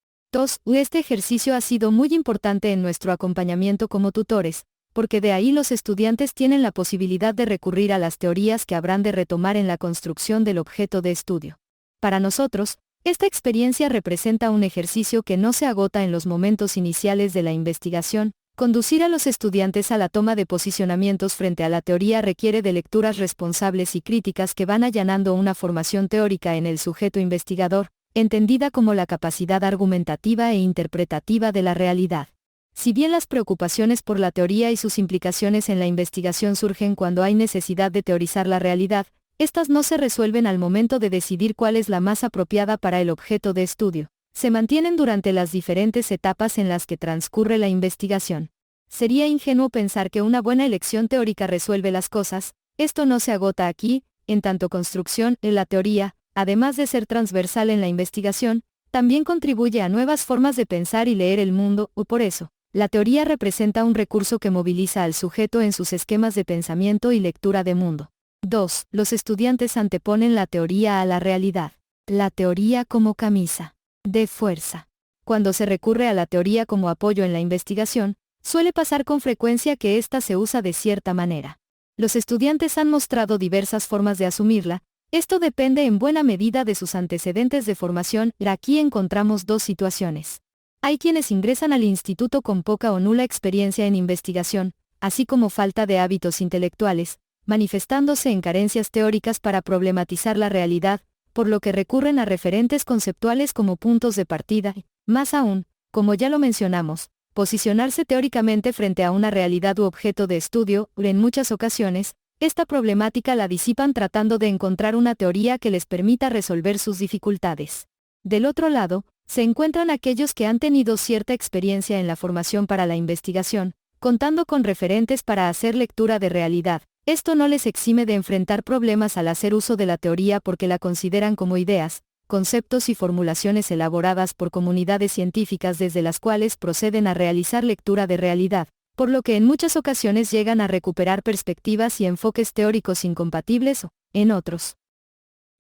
Este ejercicio ha sido muy importante en nuestro acompañamiento como tutores, porque de ahí los estudiantes tienen la posibilidad de recurrir a las teorías que habrán de retomar en la construcción del objeto de estudio. Para nosotros, esta experiencia representa un ejercicio que no se agota en los momentos iniciales de la investigación. Conducir a los estudiantes a la toma de posicionamientos frente a la teoría requiere de lecturas responsables y críticas que van allanando una formación teórica en el sujeto investigador, entendida como la capacidad argumentativa e interpretativa de la realidad. Si bien las preocupaciones por la teoría y sus implicaciones en la investigación surgen cuando hay necesidad de teorizar la realidad, estas no se resuelven al momento de decidir cuál es la más apropiada para el objeto de estudio. Se mantienen durante las diferentes etapas en las que transcurre la investigación. Sería ingenuo pensar que una buena elección teórica resuelve las cosas. Esto no se agota aquí, en tanto construcción, en la teoría, además de ser transversal en la investigación, también contribuye a nuevas formas de pensar y leer el mundo, o por eso, la teoría representa un recurso que moviliza al sujeto en sus esquemas de pensamiento y lectura de mundo. 2. Los estudiantes anteponen la teoría a la realidad. La teoría como camisa de fuerza. Cuando se recurre a la teoría como apoyo en la investigación, suele pasar con frecuencia que ésta se usa de cierta manera. Los estudiantes han mostrado diversas formas de asumirla. Esto depende en buena medida de sus antecedentes de formación. Aquí encontramos dos situaciones. Hay quienes ingresan al instituto con poca o nula experiencia en investigación, así como falta de hábitos intelectuales, manifestándose en carencias teóricas para problematizar la realidad, por lo que recurren a referentes conceptuales como puntos de partida, y, más aún, como ya lo mencionamos, posicionarse teóricamente frente a una realidad u objeto de estudio. En muchas ocasiones, esta problemática la disipan tratando de encontrar una teoría que les permita resolver sus dificultades. Del otro lado, se encuentran aquellos que han tenido cierta experiencia en la formación para la investigación, contando con referentes para hacer lectura de realidad. Esto no les exime de enfrentar problemas al hacer uso de la teoría porque la consideran como ideas, conceptos y formulaciones elaboradas por comunidades científicas desde las cuales proceden a realizar lectura de realidad, por lo que en muchas ocasiones llegan a recuperar perspectivas y enfoques teóricos incompatibles o, en otros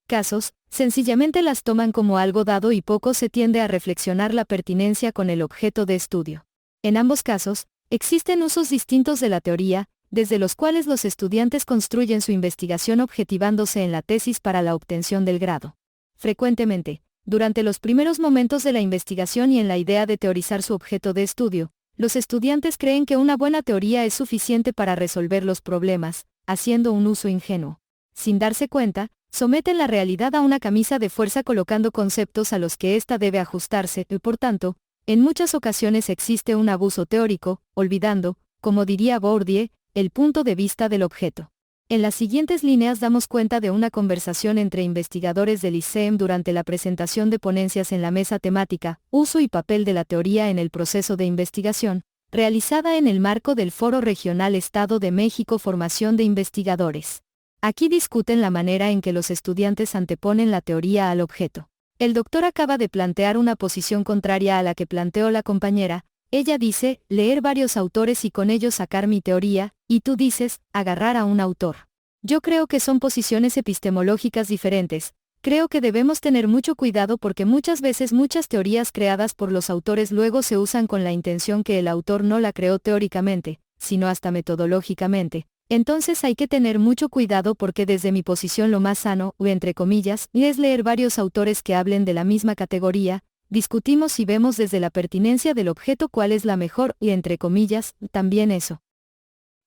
casos, sencillamente las toman como algo dado y poco se tiende a reflexionar la pertinencia con el objeto de estudio. En ambos casos, existen usos distintos de la teoría, desde los cuales los estudiantes construyen su investigación objetivándose en la tesis para la obtención del grado. Frecuentemente, durante los primeros momentos de la investigación y en la idea de teorizar su objeto de estudio, los estudiantes creen que una buena teoría es suficiente para resolver los problemas, haciendo un uso ingenuo. Sin darse cuenta, someten la realidad a una camisa de fuerza colocando conceptos a los que ésta debe ajustarse y, por tanto, en muchas ocasiones existe un abuso teórico, olvidando, como diría Bourdieu, el punto de vista del objeto. En las siguientes líneas damos cuenta de una conversación entre investigadores del ICEM durante la presentación de ponencias en la mesa temática, Uso y papel de la teoría en el proceso de investigación, realizada en el marco del Foro Regional Estado de México Formación de Investigadores. Aquí discuten la manera en que los estudiantes anteponen la teoría al objeto. El doctor acaba de plantear una posición contraria a la que planteó la compañera. Ella dice, leer varios autores y con ellos sacar mi teoría, y tú dices, agarrar a un autor. Yo creo que son posiciones epistemológicas diferentes. Creo que debemos tener mucho cuidado porque muchas veces muchas teorías creadas por los autores luego se usan con la intención que el autor no la creó teóricamente, sino hasta metodológicamente. Entonces hay que tener mucho cuidado porque desde mi posición lo más sano, o entre comillas, es leer varios autores que hablen de la misma categoría, discutimos y vemos desde la pertinencia del objeto cuál es la mejor, y entre comillas, también eso.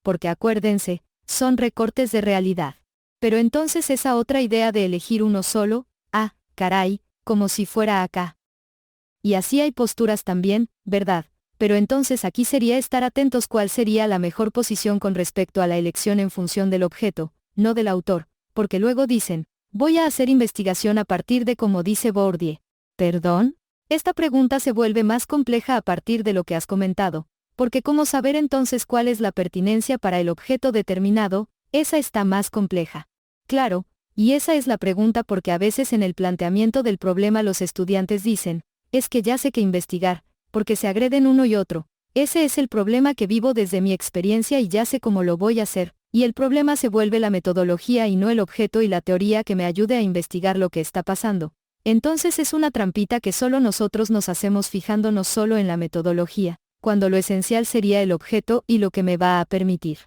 Porque acuérdense, son recortes de realidad. Pero entonces esa otra idea de elegir uno solo, caray, como si fuera acá. Y así hay posturas también, ¿verdad? Pero entonces aquí sería estar atentos cuál sería la mejor posición con respecto a la elección en función del objeto, no del autor, porque luego dicen, voy a hacer investigación a partir de como dice Bourdieu. ¿Perdón? Esta pregunta se vuelve más compleja a partir de lo que has comentado, porque ¿cómo saber entonces cuál es la pertinencia para el objeto determinado? Esa está más compleja. Claro, y esa es la pregunta porque a veces en el planteamiento del problema los estudiantes dicen, es que ya sé que investigar, porque se agreden uno y otro. Ese es el problema que vivo desde mi experiencia y ya sé cómo lo voy a hacer, y el problema se vuelve la metodología y no el objeto y la teoría que me ayude a investigar lo que está pasando. Entonces es una trampita que solo nosotros nos hacemos fijándonos solo en la metodología, cuando lo esencial sería el objeto y lo que me va a permitir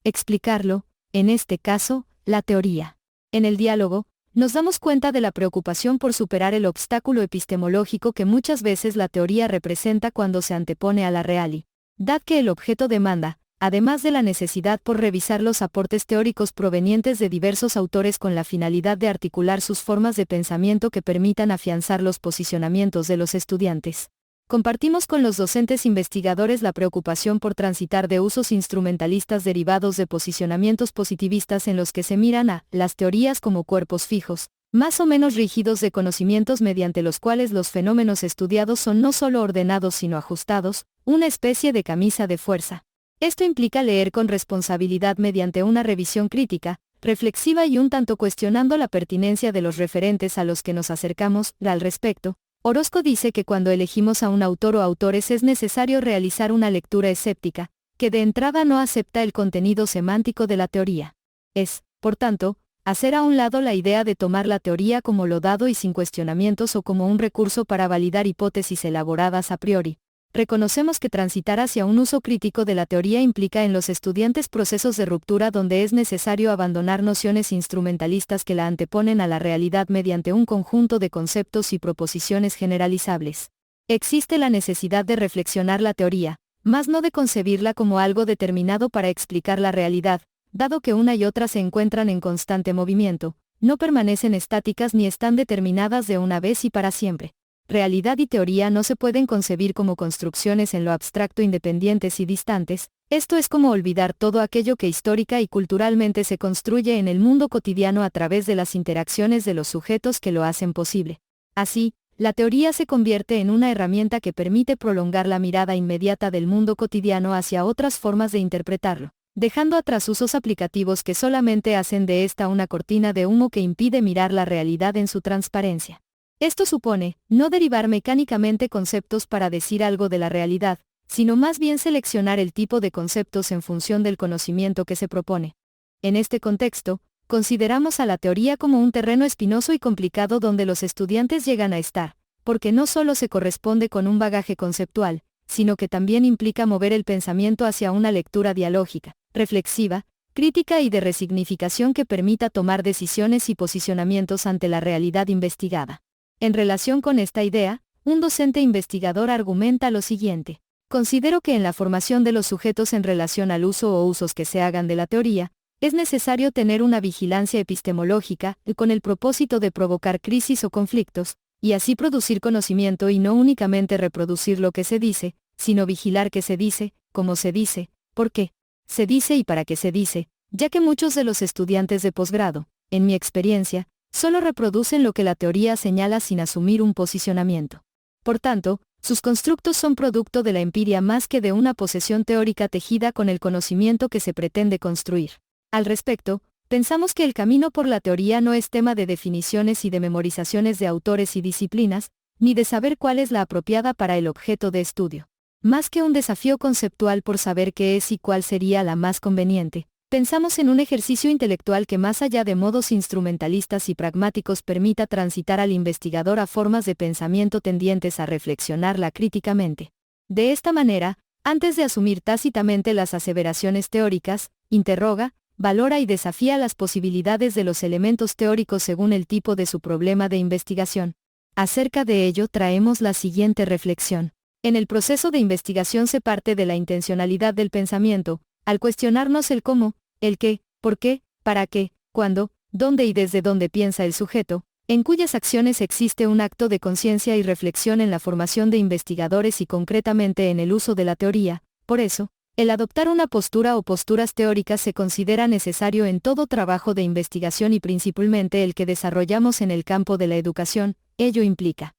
explicarlo, en este caso, la teoría. En el diálogo, nos damos cuenta de la preocupación por superar el obstáculo epistemológico que muchas veces la teoría representa cuando se antepone a la realidad que el objeto demanda, además de la necesidad por revisar los aportes teóricos provenientes de diversos autores con la finalidad de articular sus formas de pensamiento que permitan afianzar los posicionamientos de los estudiantes. Compartimos con los docentes investigadores la preocupación por transitar de usos instrumentalistas derivados de posicionamientos positivistas en los que se miran a las teorías como cuerpos fijos, más o menos rígidos de conocimientos mediante los cuales los fenómenos estudiados son no solo ordenados sino ajustados, una especie de camisa de fuerza. Esto implica leer con responsabilidad mediante una revisión crítica, reflexiva y un tanto cuestionando la pertinencia de los referentes a los que nos acercamos. Al respecto, Orozco dice que cuando elegimos a un autor o autores es necesario realizar una lectura escéptica, que de entrada no acepta el contenido semántico de la teoría. Es, por tanto, hacer a un lado la idea de tomar la teoría como lo dado y sin cuestionamientos o como un recurso para validar hipótesis elaboradas a priori. Reconocemos que transitar hacia un uso crítico de la teoría implica en los estudiantes procesos de ruptura donde es necesario abandonar nociones instrumentalistas que la anteponen a la realidad mediante un conjunto de conceptos y proposiciones generalizables. Existe la necesidad de reflexionar la teoría, mas no de concebirla como algo determinado para explicar la realidad, dado que una y otra se encuentran en constante movimiento, no permanecen estáticas ni están determinadas de una vez y para siempre. Realidad y teoría no se pueden concebir como construcciones en lo abstracto independientes y distantes, esto es como olvidar todo aquello que histórica y culturalmente se construye en el mundo cotidiano a través de las interacciones de los sujetos que lo hacen posible. Así, la teoría se convierte en una herramienta que permite prolongar la mirada inmediata del mundo cotidiano hacia otras formas de interpretarlo, dejando atrás usos aplicativos que solamente hacen de esta una cortina de humo que impide mirar la realidad en su transparencia. Esto supone, no derivar mecánicamente conceptos para decir algo de la realidad, sino más bien seleccionar el tipo de conceptos en función del conocimiento que se propone. En este contexto, consideramos a la teoría como un terreno espinoso y complicado donde los estudiantes llegan a estar, porque no solo se corresponde con un bagaje conceptual, sino que también implica mover el pensamiento hacia una lectura dialógica, reflexiva, crítica y de resignificación que permita tomar decisiones y posicionamientos ante la realidad investigada. En relación con esta idea, un docente investigador argumenta lo siguiente. Considero que en la formación de los sujetos en relación al uso o usos que se hagan de la teoría, es necesario tener una vigilancia epistemológica, con el propósito de provocar crisis o conflictos, y así producir conocimiento y no únicamente reproducir lo que se dice, sino vigilar qué se dice, cómo se dice, por qué se dice y para qué se dice, ya que muchos de los estudiantes de posgrado, en mi experiencia, solo reproducen lo que la teoría señala sin asumir un posicionamiento. Por tanto, sus constructos son producto de la empiria más que de una posesión teórica tejida con el conocimiento que se pretende construir. Al respecto, pensamos que el camino por la teoría no es tema de definiciones y de memorizaciones de autores y disciplinas, ni de saber cuál es la apropiada para el objeto de estudio. Más que un desafío conceptual por saber qué es y cuál sería la más conveniente, pensamos en un ejercicio intelectual que más allá de modos instrumentalistas y pragmáticos permita transitar al investigador a formas de pensamiento tendientes a reflexionarla críticamente. De esta manera, antes de asumir tácitamente las aseveraciones teóricas, interroga, valora y desafía las posibilidades de los elementos teóricos según el tipo de su problema de investigación. Acerca de ello traemos la siguiente reflexión. En el proceso de investigación se parte de la intencionalidad del pensamiento, al cuestionarnos el cómo, el qué, por qué, para qué, cuándo, dónde y desde dónde piensa el sujeto, en cuyas acciones existe un acto de conciencia y reflexión en la formación de investigadores y concretamente en el uso de la teoría. Por eso, el adoptar una postura o posturas teóricas se considera necesario en todo trabajo de investigación y principalmente el que desarrollamos en el campo de la educación. Ello implica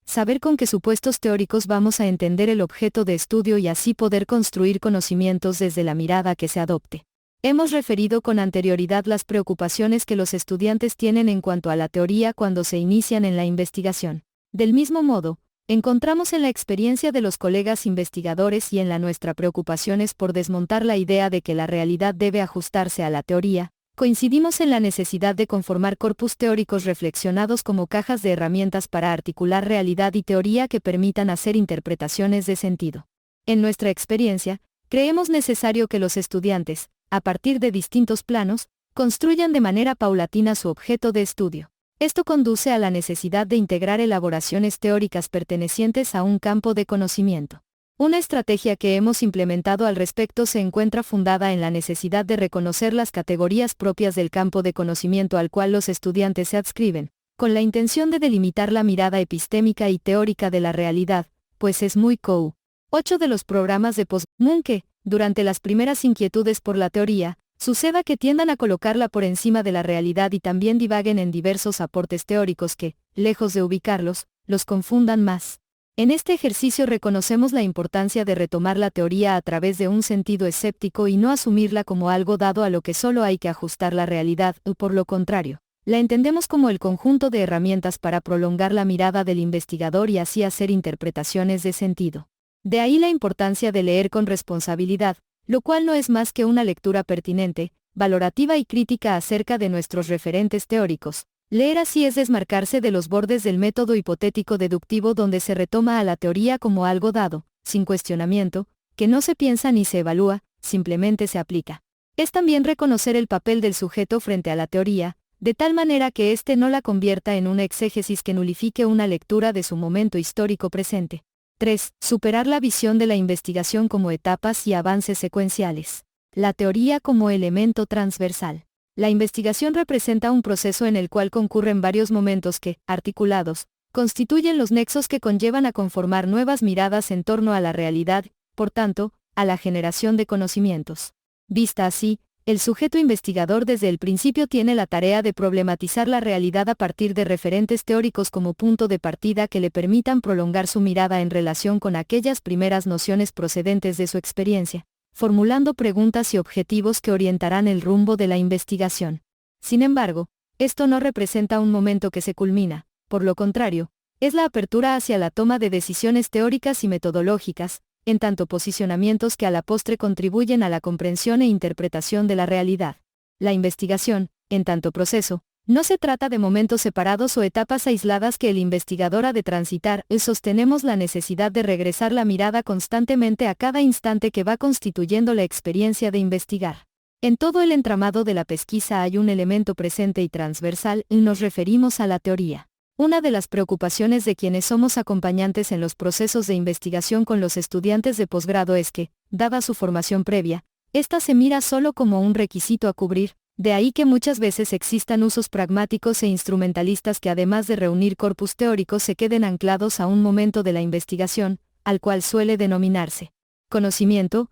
saber con qué supuestos teóricos vamos a entender el objeto de estudio y así poder construir conocimientos desde la mirada que se adopte. Hemos referido con anterioridad las preocupaciones que los estudiantes tienen en cuanto a la teoría cuando se inician en la investigación. Del mismo modo, encontramos en la experiencia de los colegas investigadores y en la nuestra preocupaciones por desmontar la idea de que la realidad debe ajustarse a la teoría, coincidimos en la necesidad de conformar corpus teóricos reflexionados como cajas de herramientas para articular realidad y teoría que permitan hacer interpretaciones de sentido. En nuestra experiencia, creemos necesario que los estudiantes, a partir de distintos planos, construyan de manera paulatina su objeto de estudio. Esto conduce a la necesidad de integrar elaboraciones teóricas pertenecientes a un campo de conocimiento. Una estrategia que hemos implementado al respecto se encuentra fundada en la necesidad de reconocer las categorías propias del campo de conocimiento al cual los estudiantes se adscriben, con la intención de delimitar la mirada epistémica y teórica de la realidad, pues es muy común. 8 de los programas de postgrado que, durante las primeras inquietudes por la teoría, suceda que tiendan a colocarla por encima de la realidad y también divaguen en diversos aportes teóricos que, lejos de ubicarlos, los confundan más. En este ejercicio reconocemos la importancia de retomar la teoría a través de un sentido escéptico y no asumirla como algo dado a lo que solo hay que ajustar la realidad, o por lo contrario, la entendemos como el conjunto de herramientas para prolongar la mirada del investigador y así hacer interpretaciones de sentido. De ahí la importancia de leer con responsabilidad, lo cual no es más que una lectura pertinente, valorativa y crítica acerca de nuestros referentes teóricos. Leer así es desmarcarse de los bordes del método hipotético deductivo donde se retoma a la teoría como algo dado, sin cuestionamiento, que no se piensa ni se evalúa, simplemente se aplica. Es también reconocer el papel del sujeto frente a la teoría, de tal manera que éste no la convierta en una exégesis que nulifique una lectura de su momento histórico presente. 3. Superar la visión de la investigación como etapas y avances secuenciales. La teoría como elemento transversal. La investigación representa un proceso en el cual concurren varios momentos que, articulados, constituyen los nexos que conllevan a conformar nuevas miradas en torno a la realidad, por tanto, a la generación de conocimientos. Vista así, el sujeto investigador desde el principio tiene la tarea de problematizar la realidad a partir de referentes teóricos como punto de partida que le permitan prolongar su mirada en relación con aquellas primeras nociones procedentes de su experiencia, formulando preguntas y objetivos que orientarán el rumbo de la investigación. Sin embargo, esto no representa un momento que se culmina, por lo contrario, es la apertura hacia la toma de decisiones teóricas y metodológicas, en tanto posicionamientos que a la postre contribuyen a la comprensión e interpretación de la realidad. La investigación, en tanto proceso, no se trata de momentos separados o etapas aisladas que el investigador ha de transitar, sostenemos la necesidad de regresar la mirada constantemente a cada instante que va constituyendo la experiencia de investigar. En todo el entramado de la pesquisa hay un elemento presente y transversal, y nos referimos a la teoría. Una de las preocupaciones de quienes somos acompañantes en los procesos de investigación con los estudiantes de posgrado es que, dada su formación previa, esta se mira solo como un requisito a cubrir. De ahí que muchas veces existan usos pragmáticos e instrumentalistas que además de reunir corpus teóricos se queden anclados a un momento de la investigación, al cual suele denominarse conocimiento,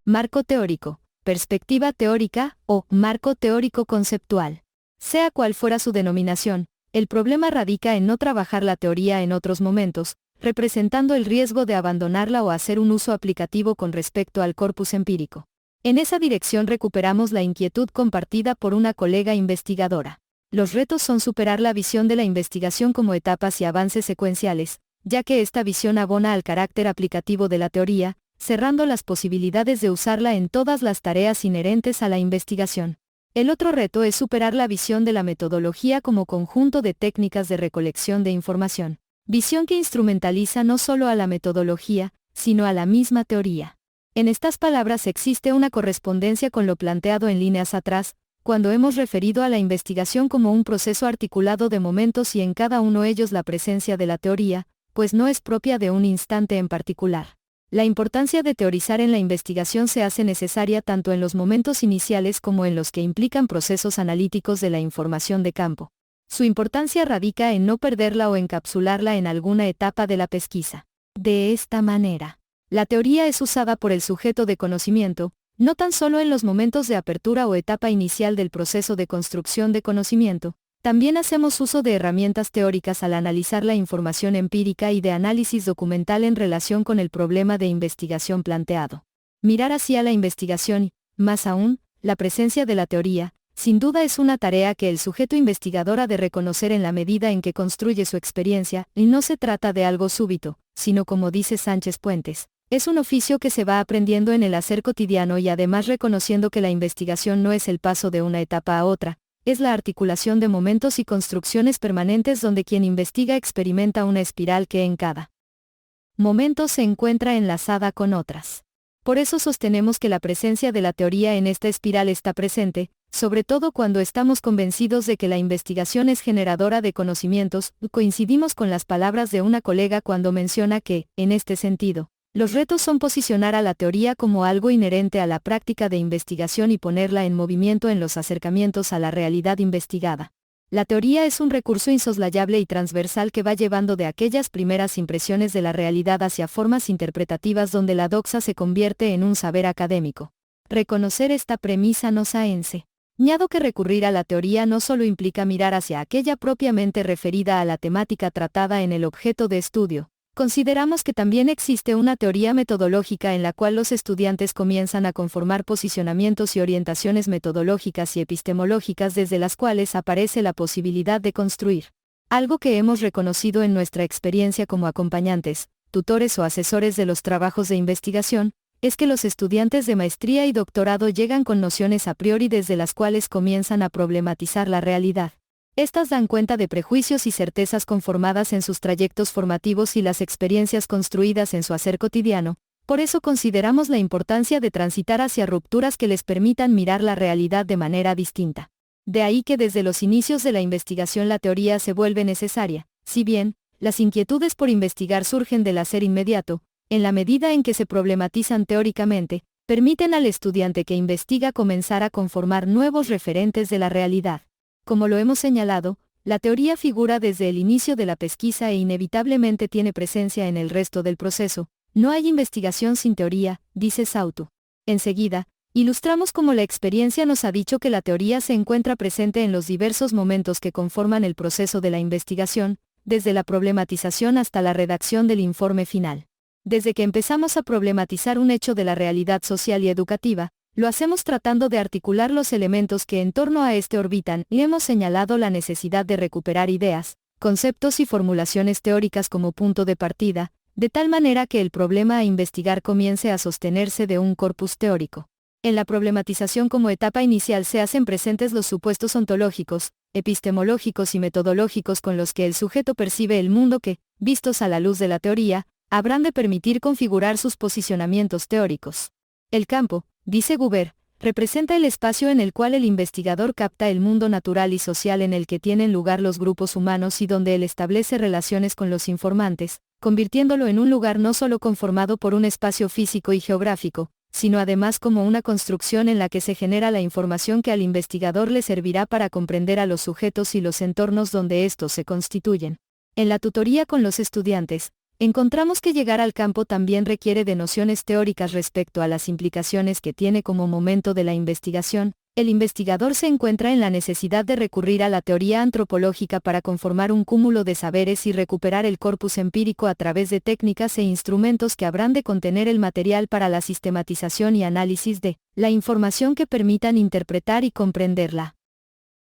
marco teórico, perspectiva teórica, o marco teórico conceptual. Sea cual fuera su denominación, el problema radica en no trabajar la teoría en otros momentos, representando el riesgo de abandonarla o hacer un uso aplicativo con respecto al corpus empírico. En esa dirección recuperamos la inquietud compartida por una colega investigadora. Los retos son superar la visión de la investigación como etapas y avances secuenciales, ya que esta visión abona al carácter aplicativo de la teoría, cerrando las posibilidades de usarla en todas las tareas inherentes a la investigación. El otro reto es superar la visión de la metodología como conjunto de técnicas de recolección de información, visión que instrumentaliza no solo a la metodología, sino a la misma teoría. En estas palabras existe una correspondencia con lo planteado en líneas atrás, cuando hemos referido a la investigación como un proceso articulado de momentos y en cada uno de ellos la presencia de la teoría, pues no es propia de un instante en particular. La importancia de teorizar en la investigación se hace necesaria tanto en los momentos iniciales como en los que implican procesos analíticos de la información de campo. Su importancia radica en no perderla o encapsularla en alguna etapa de la pesquisa. De esta manera, la teoría es usada por el sujeto de conocimiento, no tan solo en los momentos de apertura o etapa inicial del proceso de construcción de conocimiento. También hacemos uso de herramientas teóricas al analizar la información empírica y de análisis documental en relación con el problema de investigación planteado. Mirar hacia la investigación y, más aún, la presencia de la teoría, sin duda es una tarea que el sujeto investigador ha de reconocer en la medida en que construye su experiencia, y no se trata de algo súbito, sino como dice Sánchez Puentes, es un oficio que se va aprendiendo en el hacer cotidiano y además reconociendo que la investigación no es el paso de una etapa a otra, es la articulación de momentos y construcciones permanentes donde quien investiga experimenta una espiral que en cada momento se encuentra enlazada con otras. Por eso sostenemos que la presencia de la teoría en esta espiral está presente, sobre todo cuando estamos convencidos de que la investigación es generadora de conocimientos. Coincidimos con las palabras de una colega cuando menciona que, en este sentido, los retos son posicionar a la teoría como algo inherente a la práctica de investigación y ponerla en movimiento en los acercamientos a la realidad investigada. La teoría es un recurso insoslayable y transversal que va llevando de aquellas primeras impresiones de la realidad hacia formas interpretativas donde la doxa se convierte en un saber académico. Reconocer esta premisa nos ha enseñado que recurrir a la teoría no solo implica mirar hacia aquella propiamente referida a la temática tratada en el objeto de estudio. Consideramos que también existe una teoría metodológica en la cual los estudiantes comienzan a conformar posicionamientos y orientaciones metodológicas y epistemológicas desde las cuales aparece la posibilidad de construir. Algo que hemos reconocido en nuestra experiencia como acompañantes, tutores o asesores de los trabajos de investigación, es que los estudiantes de maestría y doctorado llegan con nociones a priori desde las cuales comienzan a problematizar la realidad. Estas dan cuenta de prejuicios y certezas conformadas en sus trayectos formativos y las experiencias construidas en su hacer cotidiano. Por eso consideramos la importancia de transitar hacia rupturas que les permitan mirar la realidad de manera distinta. De ahí que desde los inicios de la investigación la teoría se vuelve necesaria, si bien, las inquietudes por investigar surgen del hacer inmediato, en la medida en que se problematizan teóricamente, permiten al estudiante que investiga comenzar a conformar nuevos referentes de la realidad. Como lo hemos señalado, la teoría figura desde el inicio de la pesquisa e inevitablemente tiene presencia en el resto del proceso. No hay investigación sin teoría, dice Sautu. Enseguida, ilustramos cómo la experiencia nos ha dicho que la teoría se encuentra presente en los diversos momentos que conforman el proceso de la investigación, desde la problematización hasta la redacción del informe final. Desde que empezamos a problematizar un hecho de la realidad social y educativa, lo hacemos tratando de articular los elementos que en torno a este orbitan y hemos señalado la necesidad de recuperar ideas, conceptos y formulaciones teóricas como punto de partida, de tal manera que el problema a investigar comience a sostenerse de un corpus teórico. En la problematización como etapa inicial se hacen presentes los supuestos ontológicos, epistemológicos y metodológicos con los que el sujeto percibe el mundo que, vistos a la luz de la teoría, habrán de permitir configurar sus posicionamientos teóricos. El campo, dice Guber, representa el espacio en el cual el investigador capta el mundo natural y social en el que tienen lugar los grupos humanos y donde él establece relaciones con los informantes, convirtiéndolo en un lugar no solo conformado por un espacio físico y geográfico, sino además como una construcción en la que se genera la información que al investigador le servirá para comprender a los sujetos y los entornos donde estos se constituyen. En la tutoría con los estudiantes, encontramos que llegar al campo también requiere de nociones teóricas respecto a las implicaciones que tiene como momento de la investigación, El investigador se encuentra en la necesidad de recurrir a la teoría antropológica para conformar un cúmulo de saberes y recuperar el corpus empírico a través de técnicas e instrumentos que habrán de contener el material para la sistematización y análisis de la información que permitan interpretar y comprender la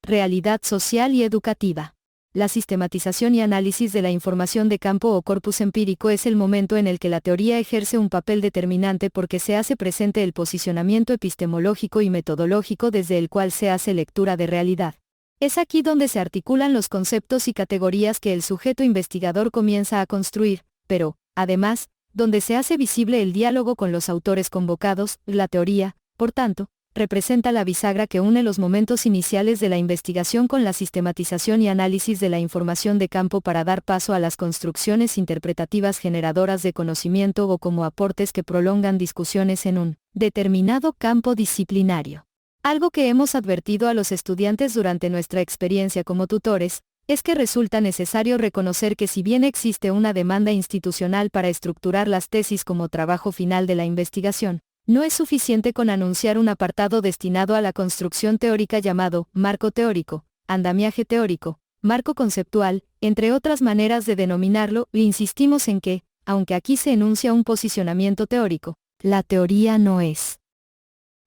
realidad social y educativa. La sistematización y análisis de la información de campo o corpus empírico es el momento en el que la teoría ejerce un papel determinante porque se hace presente el posicionamiento epistemológico y metodológico desde el cual se hace lectura de realidad. Es aquí donde se articulan los conceptos y categorías que el sujeto investigador comienza a construir, pero, además, donde se hace visible el diálogo con los autores convocados. La teoría, por tanto, representa la bisagra que une los momentos iniciales de la investigación con la sistematización y análisis de la información de campo para dar paso a las construcciones interpretativas generadoras de conocimiento o como aportes que prolongan discusiones en un determinado campo disciplinario. Algo que hemos advertido a los estudiantes durante nuestra experiencia como tutores, es que resulta necesario reconocer que si bien existe una demanda institucional para estructurar las tesis como trabajo final de la investigación, no es suficiente con anunciar un apartado destinado a la construcción teórica llamado marco teórico, andamiaje teórico, marco conceptual, entre otras maneras de denominarlo, e insistimos en que, aunque aquí se enuncia un posicionamiento teórico, la teoría no es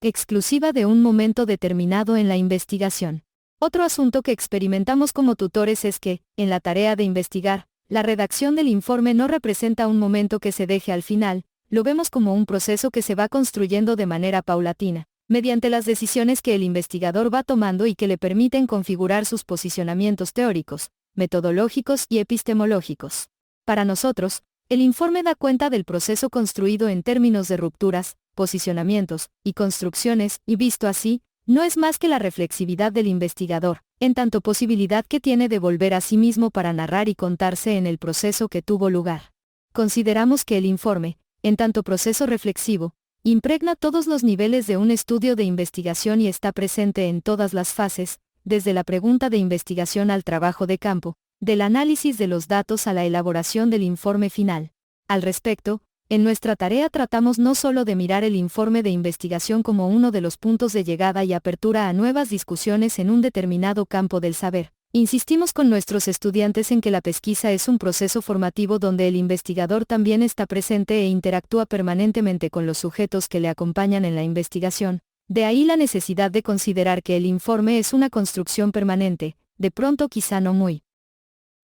exclusiva de un momento determinado en la investigación. Otro asunto que experimentamos como tutores es que, en la tarea de investigar, la redacción del informe no representa un momento que se deje al final. Lo vemos como un proceso que se va construyendo de manera paulatina, mediante las decisiones que el investigador va tomando y que le permiten configurar sus posicionamientos teóricos, metodológicos y epistemológicos. Para nosotros, el informe da cuenta del proceso construido en términos de rupturas, posicionamientos y construcciones, y visto así, no es más que la reflexividad del investigador, en tanto posibilidad que tiene de volver a sí mismo para narrar y contarse en el proceso que tuvo lugar. Consideramos que el informe, en tanto proceso reflexivo, impregna todos los niveles de un estudio de investigación y está presente en todas las fases, desde la pregunta de investigación al trabajo de campo, del análisis de los datos a la elaboración del informe final. Al respecto, en nuestra tarea tratamos no solo de mirar el informe de investigación como uno de los puntos de llegada y apertura a nuevas discusiones en un determinado campo del saber. Insistimos con nuestros estudiantes en que la pesquisa es un proceso formativo donde el investigador también está presente e interactúa permanentemente con los sujetos que le acompañan en la investigación. De ahí la necesidad de considerar que el informe es una construcción permanente, de pronto quizá no muy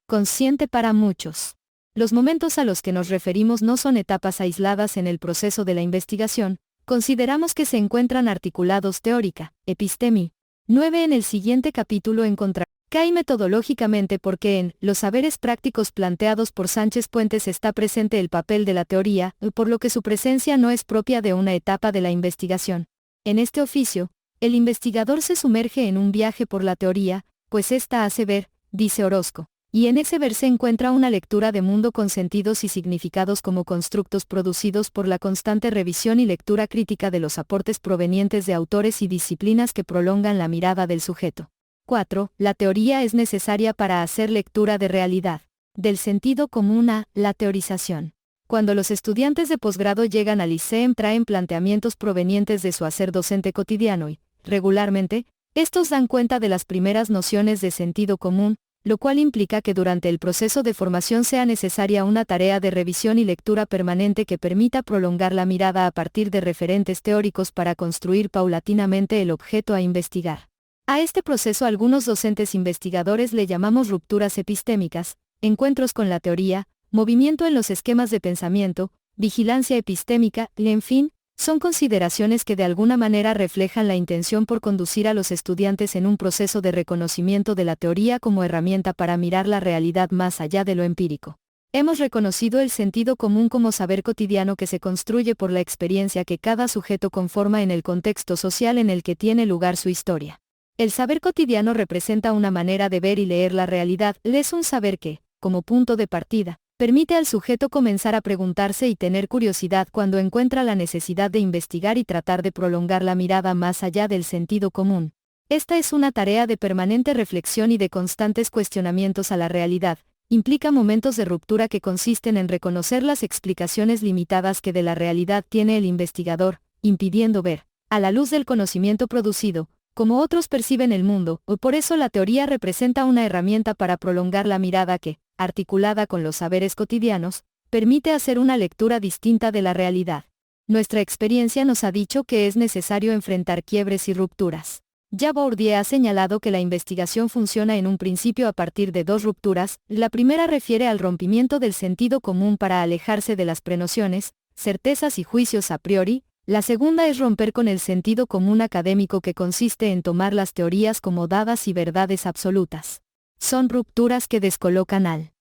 consciente para muchos. Los momentos a los que nos referimos no son etapas aisladas en el proceso de la investigación, consideramos que se encuentran articulados teórica, epistemi. 9 En el siguiente capítulo encontraremos cae metodológicamente porque en los saberes prácticos planteados por Sánchez Puentes está presente el papel de la teoría, por lo que su presencia no es propia de una etapa de la investigación. En este oficio, el investigador se sumerge en un viaje por la teoría, pues ésta hace ver, dice Orozco, y en ese ver se encuentra una lectura de mundo con sentidos y significados como constructos producidos por la constante revisión y lectura crítica de los aportes provenientes de autores y disciplinas que prolongan la mirada del sujeto. 4. La teoría es necesaria para hacer lectura de realidad. Del sentido común a la teorización. Cuando los estudiantes de posgrado llegan al ICEM traen planteamientos provenientes de su hacer docente cotidiano y, regularmente, estos dan cuenta de las primeras nociones de sentido común, lo cual implica que durante el proceso de formación sea necesaria una tarea de revisión y lectura permanente que permita prolongar la mirada a partir de referentes teóricos para construir paulatinamente el objeto a investigar. A este proceso algunos docentes investigadores le llamamos rupturas epistémicas, encuentros con la teoría, movimiento en los esquemas de pensamiento, vigilancia epistémica, y en fin, son consideraciones que de alguna manera reflejan la intención por conducir a los estudiantes en un proceso de reconocimiento de la teoría como herramienta para mirar la realidad más allá de lo empírico. Hemos reconocido el sentido común como saber cotidiano que se construye por la experiencia que cada sujeto conforma en el contexto social en el que tiene lugar su historia. El saber cotidiano representa una manera de ver y leer la realidad, es un saber que, como punto de partida, permite al sujeto comenzar a preguntarse y tener curiosidad cuando encuentra la necesidad de investigar y tratar de prolongar la mirada más allá del sentido común. Esta es una tarea de permanente reflexión y de constantes cuestionamientos a la realidad, implica momentos de ruptura que consisten en reconocer las explicaciones limitadas que de la realidad tiene el investigador, impidiendo ver, a la luz del conocimiento producido, como otros perciben el mundo, o por eso la teoría representa una herramienta para prolongar la mirada que, articulada con los saberes cotidianos, permite hacer una lectura distinta de la realidad. Nuestra experiencia nos ha dicho que es necesario enfrentar quiebres y rupturas. Ya Bourdieu ha señalado que la investigación funciona en un principio a partir de dos rupturas. La primera refiere al rompimiento del sentido común para alejarse de las prenociones, certezas y juicios a priori. La segunda es romper con el sentido común académico que consiste en tomar las teorías como dadas y verdades absolutas. Son rupturas que descolocan al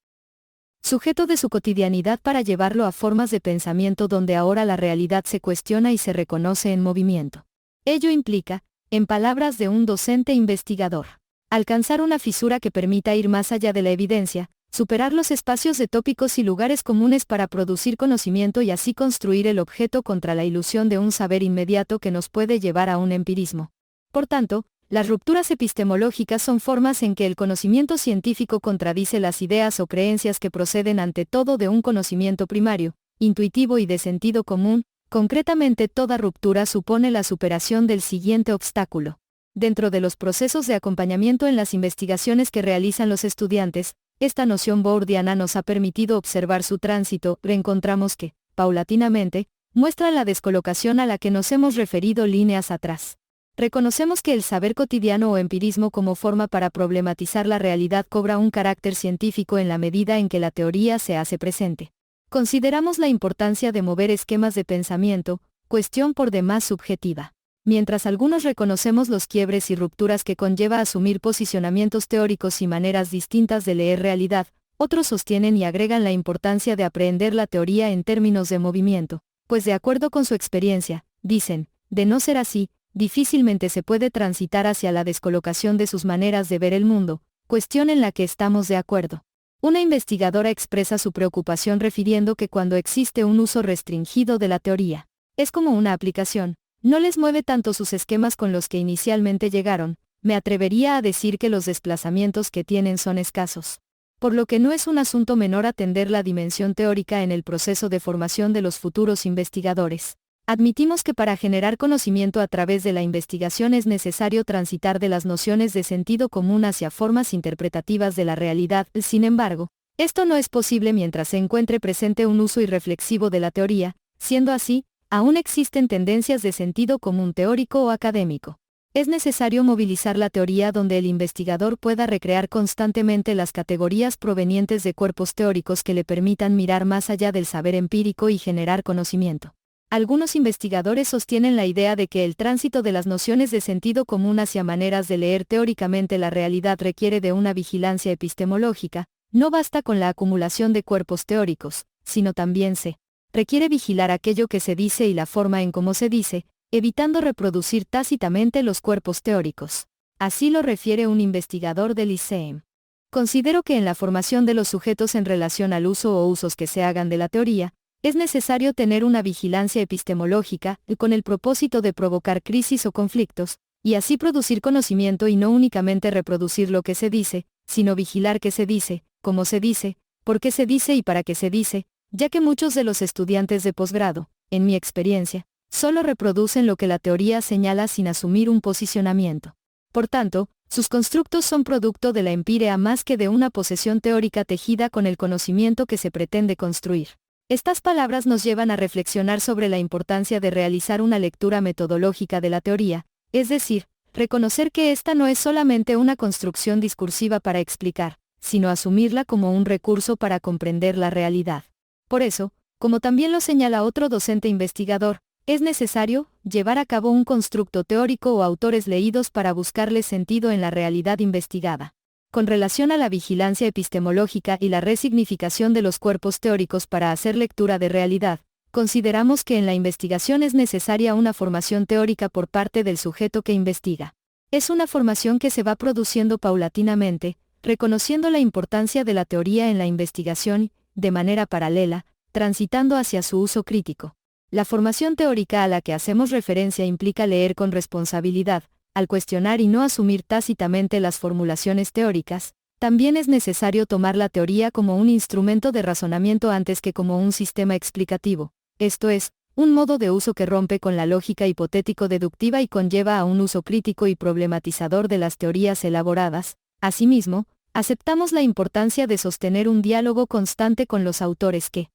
sujeto de su cotidianidad para llevarlo a formas de pensamiento donde ahora la realidad se cuestiona y se reconoce en movimiento. Ello implica, en palabras de un docente investigador, alcanzar una fisura que permita ir más allá de la evidencia, superar los espacios de tópicos y lugares comunes para producir conocimiento y así construir el objeto contra la ilusión de un saber inmediato que nos puede llevar a un empirismo. Por tanto, las rupturas epistemológicas son formas en que el conocimiento científico contradice las ideas o creencias que proceden ante todo de un conocimiento primario, intuitivo y de sentido común. Concretamente, toda ruptura supone la superación del siguiente obstáculo. Dentro de los procesos de acompañamiento en las investigaciones que realizan los estudiantes, esta noción bourdiana nos ha permitido observar su tránsito. Reencontramos que, paulatinamente, muestra la descolocación a la que nos hemos referido líneas atrás. Reconocemos que el saber cotidiano o empirismo como forma para problematizar la realidad cobra un carácter científico en la medida en que la teoría se hace presente. Consideramos la importancia de mover esquemas de pensamiento, cuestión por demás subjetiva. Mientras algunos reconocemos los quiebres y rupturas que conlleva asumir posicionamientos teóricos y maneras distintas de leer realidad, otros sostienen y agregan la importancia de aprehender la teoría en términos de movimiento, pues de acuerdo con su experiencia, dicen, de no ser así, difícilmente se puede transitar hacia la descolocación de sus maneras de ver el mundo, cuestión en la que estamos de acuerdo. Una investigadora expresa su preocupación refiriendo que cuando existe un uso restringido de la teoría, es como una aplicación, no les mueve tanto sus esquemas con los que inicialmente llegaron. Me atrevería a decir que los desplazamientos que tienen son escasos. Por lo que no es un asunto menor atender la dimensión teórica en el proceso de formación de los futuros investigadores. Admitimos que para generar conocimiento a través de la investigación es necesario transitar de las nociones de sentido común hacia formas interpretativas de la realidad. Sin embargo, esto no es posible mientras se encuentre presente un uso irreflexivo de la teoría. Siendo así, aún existen tendencias de sentido común teórico o académico. Es necesario movilizar la teoría donde el investigador pueda recrear constantemente las categorías provenientes de cuerpos teóricos que le permitan mirar más allá del saber empírico y generar conocimiento. Algunos investigadores sostienen la idea de que el tránsito de las nociones de sentido común hacia maneras de leer teóricamente la realidad requiere de una vigilancia epistemológica. No basta con la acumulación de cuerpos teóricos, sino también se requiere vigilar aquello que se dice y la forma en cómo se dice, evitando reproducir tácitamente los cuerpos teóricos. Así lo refiere un investigador del ICEM. Considero que en la formación de los sujetos en relación al uso o usos que se hagan de la teoría, es necesario tener una vigilancia epistemológica, con el propósito de provocar crisis o conflictos, y así producir conocimiento y no únicamente reproducir lo que se dice, sino vigilar qué se dice, cómo se dice, por qué se dice y para qué se dice, ya que muchos de los estudiantes de posgrado, en mi experiencia, solo reproducen lo que la teoría señala sin asumir un posicionamiento. Por tanto, sus constructos son producto de la empirea más que de una posesión teórica tejida con el conocimiento que se pretende construir. Estas palabras nos llevan a reflexionar sobre la importancia de realizar una lectura metodológica de la teoría, es decir, reconocer que esta no es solamente una construcción discursiva para explicar, sino asumirla como un recurso para comprender la realidad. Por eso, como también lo señala otro docente investigador, es necesario llevar a cabo un constructo teórico o autores leídos para buscarle sentido en la realidad investigada. Con relación a la vigilancia epistemológica y la resignificación de los cuerpos teóricos para hacer lectura de realidad, consideramos que en la investigación es necesaria una formación teórica por parte del sujeto que investiga. Es una formación que se va produciendo paulatinamente, reconociendo la importancia de la teoría en la investigación y, de manera paralela, transitando hacia su uso crítico. La formación teórica a la que hacemos referencia implica leer con responsabilidad, al cuestionar y no asumir tácitamente las formulaciones teóricas. También es necesario tomar la teoría como un instrumento de razonamiento antes que como un sistema explicativo, esto es, un modo de uso que rompe con la lógica hipotético-deductiva y conlleva a un uso crítico y problematizador de las teorías elaboradas. Asimismo, aceptamos la importancia de sostener un diálogo constante con los autores que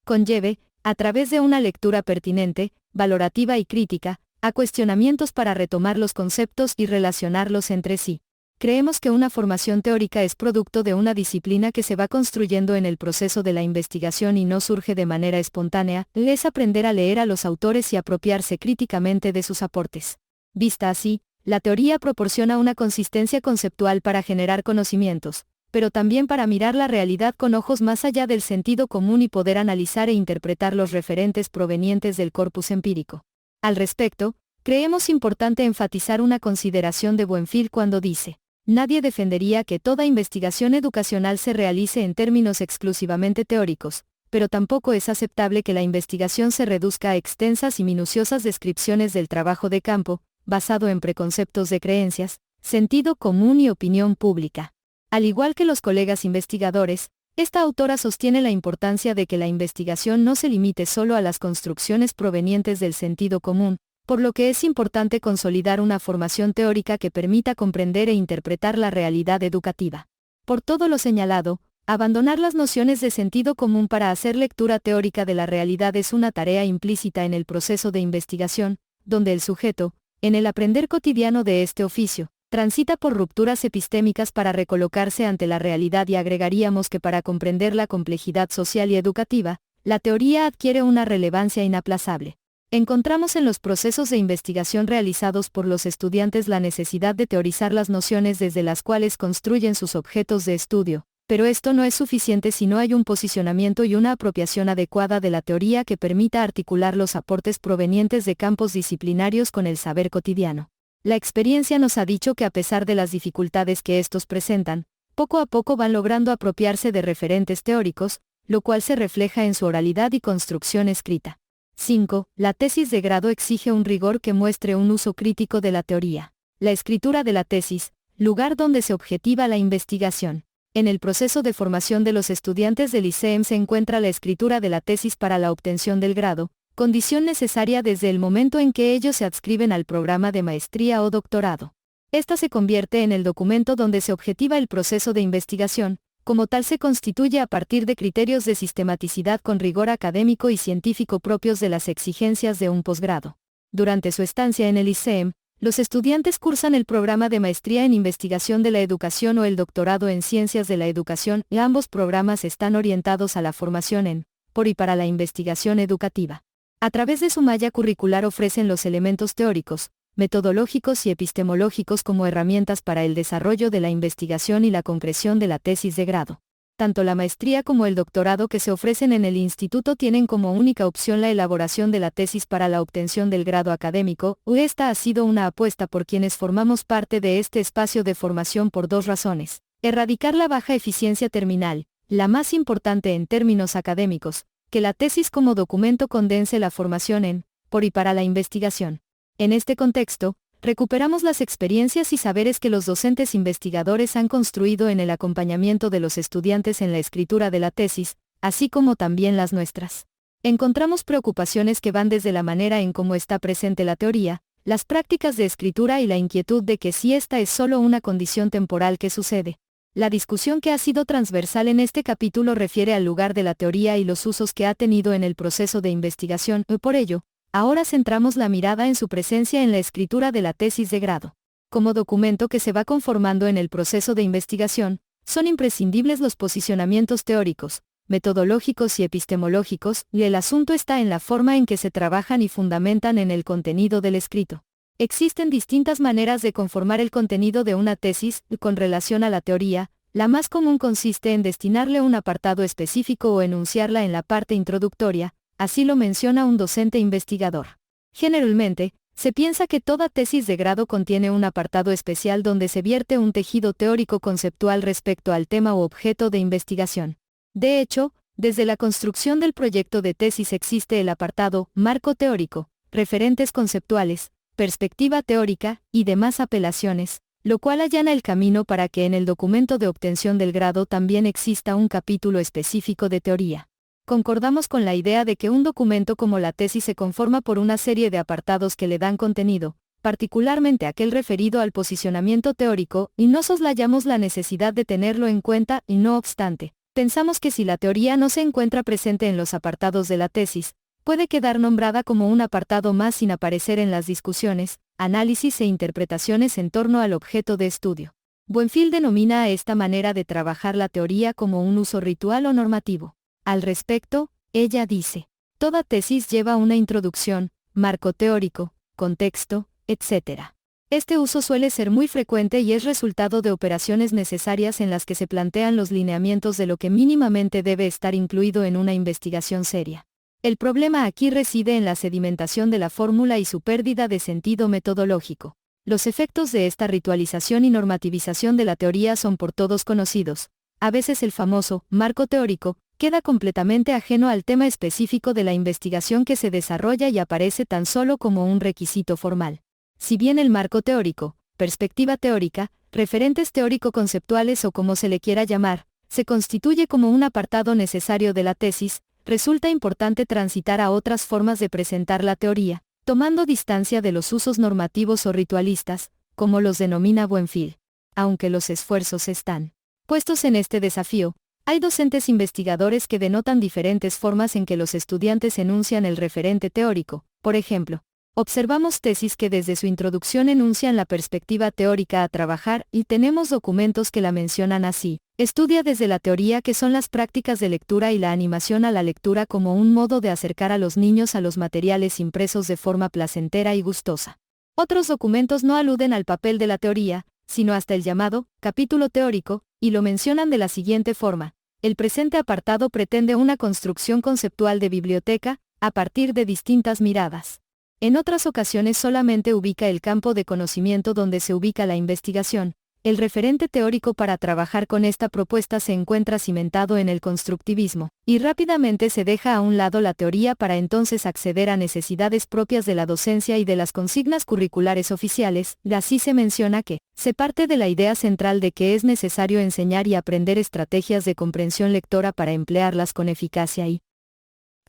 conlleve, a través de una lectura pertinente, valorativa y crítica, a cuestionamientos para retomar los conceptos y relacionarlos entre sí. Creemos que una formación teórica es producto de una disciplina que se va construyendo en el proceso de la investigación y no surge de manera espontánea, es aprender a leer a los autores y apropiarse críticamente de sus aportes. Vista así, la teoría proporciona una consistencia conceptual para generar conocimientos, pero también para mirar la realidad con ojos más allá del sentido común y poder analizar e interpretar los referentes provenientes del corpus empírico. Al respecto, creemos importante enfatizar una consideración de Buenfil cuando dice: nadie defendería que toda investigación educacional se realice en términos exclusivamente teóricos, pero tampoco es aceptable que la investigación se reduzca a extensas y minuciosas descripciones del trabajo de campo, basado en preconceptos de creencias, sentido común y opinión pública. Al igual que los colegas investigadores, esta autora sostiene la importancia de que la investigación no se limite solo a las construcciones provenientes del sentido común, por lo que es importante consolidar una formación teórica que permita comprender e interpretar la realidad educativa. Por todo lo señalado, abandonar las nociones de sentido común para hacer lectura teórica de la realidad es una tarea implícita en el proceso de investigación, donde el sujeto, en el aprender cotidiano de este oficio, transita por rupturas epistémicas para recolocarse ante la realidad, y agregaríamos que para comprender la complejidad social y educativa, la teoría adquiere una relevancia inaplazable. Encontramos en los procesos de investigación realizados por los estudiantes la necesidad de teorizar las nociones desde las cuales construyen sus objetos de estudio, pero esto no es suficiente si no hay un posicionamiento y una apropiación adecuada de la teoría que permita articular los aportes provenientes de campos disciplinarios con el saber cotidiano. La experiencia nos ha dicho que a pesar de las dificultades que estos presentan, poco a poco van logrando apropiarse de referentes teóricos, lo cual se refleja en su oralidad y construcción escrita. 5. La tesis de grado exige un rigor que muestre un uso crítico de la teoría. La escritura de la tesis, lugar donde se objetiva la investigación. En el proceso de formación de los estudiantes del ICEM se encuentra la escritura de la tesis para la obtención del grado, condición necesaria desde el momento en que ellos se adscriben al programa de maestría o doctorado. Esta se convierte en el documento donde se objetiva el proceso de investigación. Como tal se constituye a partir de criterios de sistematicidad con rigor académico y científico propios de las exigencias de un posgrado. Durante su estancia en el ICEM, los estudiantes cursan el programa de maestría en investigación de la educación o el doctorado en ciencias de la educación, y ambos programas están orientados a la formación en, por y para la investigación educativa. A través de su malla curricular ofrecen los elementos teóricos, metodológicos y epistemológicos como herramientas para el desarrollo de la investigación y la concreción de la tesis de grado. Tanto la maestría como el doctorado que se ofrecen en el instituto tienen como única opción la elaboración de la tesis para la obtención del grado académico, esta ha sido una apuesta por quienes formamos parte de este espacio de formación por dos razones: erradicar la baja eficiencia terminal, la más importante en términos académicos, que la tesis como documento condense la formación en, por y para la investigación. En este contexto, recuperamos las experiencias y saberes que los docentes investigadores han construido en el acompañamiento de los estudiantes en la escritura de la tesis, así como también las nuestras. Encontramos preocupaciones que van desde la manera en cómo está presente la teoría, las prácticas de escritura y la inquietud de que si esta es solo una condición temporal que sucede. La discusión que ha sido transversal en este capítulo refiere al lugar de la teoría y los usos que ha tenido en el proceso de investigación, y por ello, ahora centramos la mirada en su presencia en la escritura de la tesis de grado. Como documento que se va conformando en el proceso de investigación, son imprescindibles los posicionamientos teóricos, metodológicos y epistemológicos, y el asunto está en la forma en que se trabajan y fundamentan en el contenido del escrito. Existen distintas maneras de conformar el contenido de una tesis, con relación a la teoría. La más común consiste en destinarle un apartado específico o enunciarla en la parte introductoria. Así lo menciona un docente investigador. Generalmente, se piensa que toda tesis de grado contiene un apartado especial donde se vierte un tejido teórico conceptual respecto al tema o objeto de investigación. De hecho, desde la construcción del proyecto de tesis existe el apartado marco teórico, referentes conceptuales, perspectiva teórica y demás apelaciones, lo cual allana el camino para que en el documento de obtención del grado también exista un capítulo específico de teoría. concordamos con la idea de que un documento como la tesis se conforma por una serie de apartados que le dan contenido, particularmente aquel referido al posicionamiento teórico, y no soslayamos la necesidad de tenerlo en cuenta, y no obstante, pensamos que si la teoría no se encuentra presente en los apartados de la tesis, puede quedar nombrada como un apartado más sin aparecer en las discusiones, análisis e interpretaciones en torno al objeto de estudio. Buenfield denomina a esta manera de trabajar la teoría como un uso ritual o normativo. Al respecto, ella dice, toda tesis lleva una introducción, marco teórico, contexto, etc. Este uso suele ser muy frecuente y es resultado de operaciones necesarias en las que se plantean los lineamientos de lo que mínimamente debe estar incluido en una investigación seria. El problema aquí reside en la sedimentación de la fórmula y su pérdida de sentido metodológico. Los efectos de esta ritualización y normativización de la teoría son por todos conocidos. A veces el famoso marco teórico queda completamente ajeno al tema específico de la investigación que se desarrolla y aparece tan solo como un requisito formal. Si bien el marco teórico, perspectiva teórica, referentes teórico-conceptuales o como se le quiera llamar, se constituye como un apartado necesario de la tesis, resulta importante transitar a otras formas de presentar la teoría, tomando distancia de los usos normativos o ritualistas, como los denomina Buenfield. Aunque los esfuerzos están puestos en este desafío, hay docentes investigadores que denotan diferentes formas en que los estudiantes enuncian el referente teórico. Por ejemplo, observamos tesis que desde su introducción enuncian la perspectiva teórica a trabajar y tenemos documentos que la mencionan así. Estudia desde la teoría que son las prácticas de lectura y la animación a la lectura como un modo de acercar a los niños a los materiales impresos de forma placentera y gustosa. Otros documentos no aluden al papel de la teoría, sino hasta el llamado capítulo teórico, y lo mencionan de la siguiente forma. El presente apartado pretende una construcción conceptual de biblioteca, a partir de distintas miradas. En otras ocasiones solamente ubica el campo de conocimiento donde se ubica la investigación. El referente teórico para trabajar con esta propuesta se encuentra cimentado en el constructivismo, y rápidamente se deja a un lado la teoría para entonces acceder a necesidades propias de la docencia y de las consignas curriculares oficiales. Así se menciona que, se parte de la idea central de que es necesario enseñar y aprender estrategias de comprensión lectora para emplearlas con eficacia y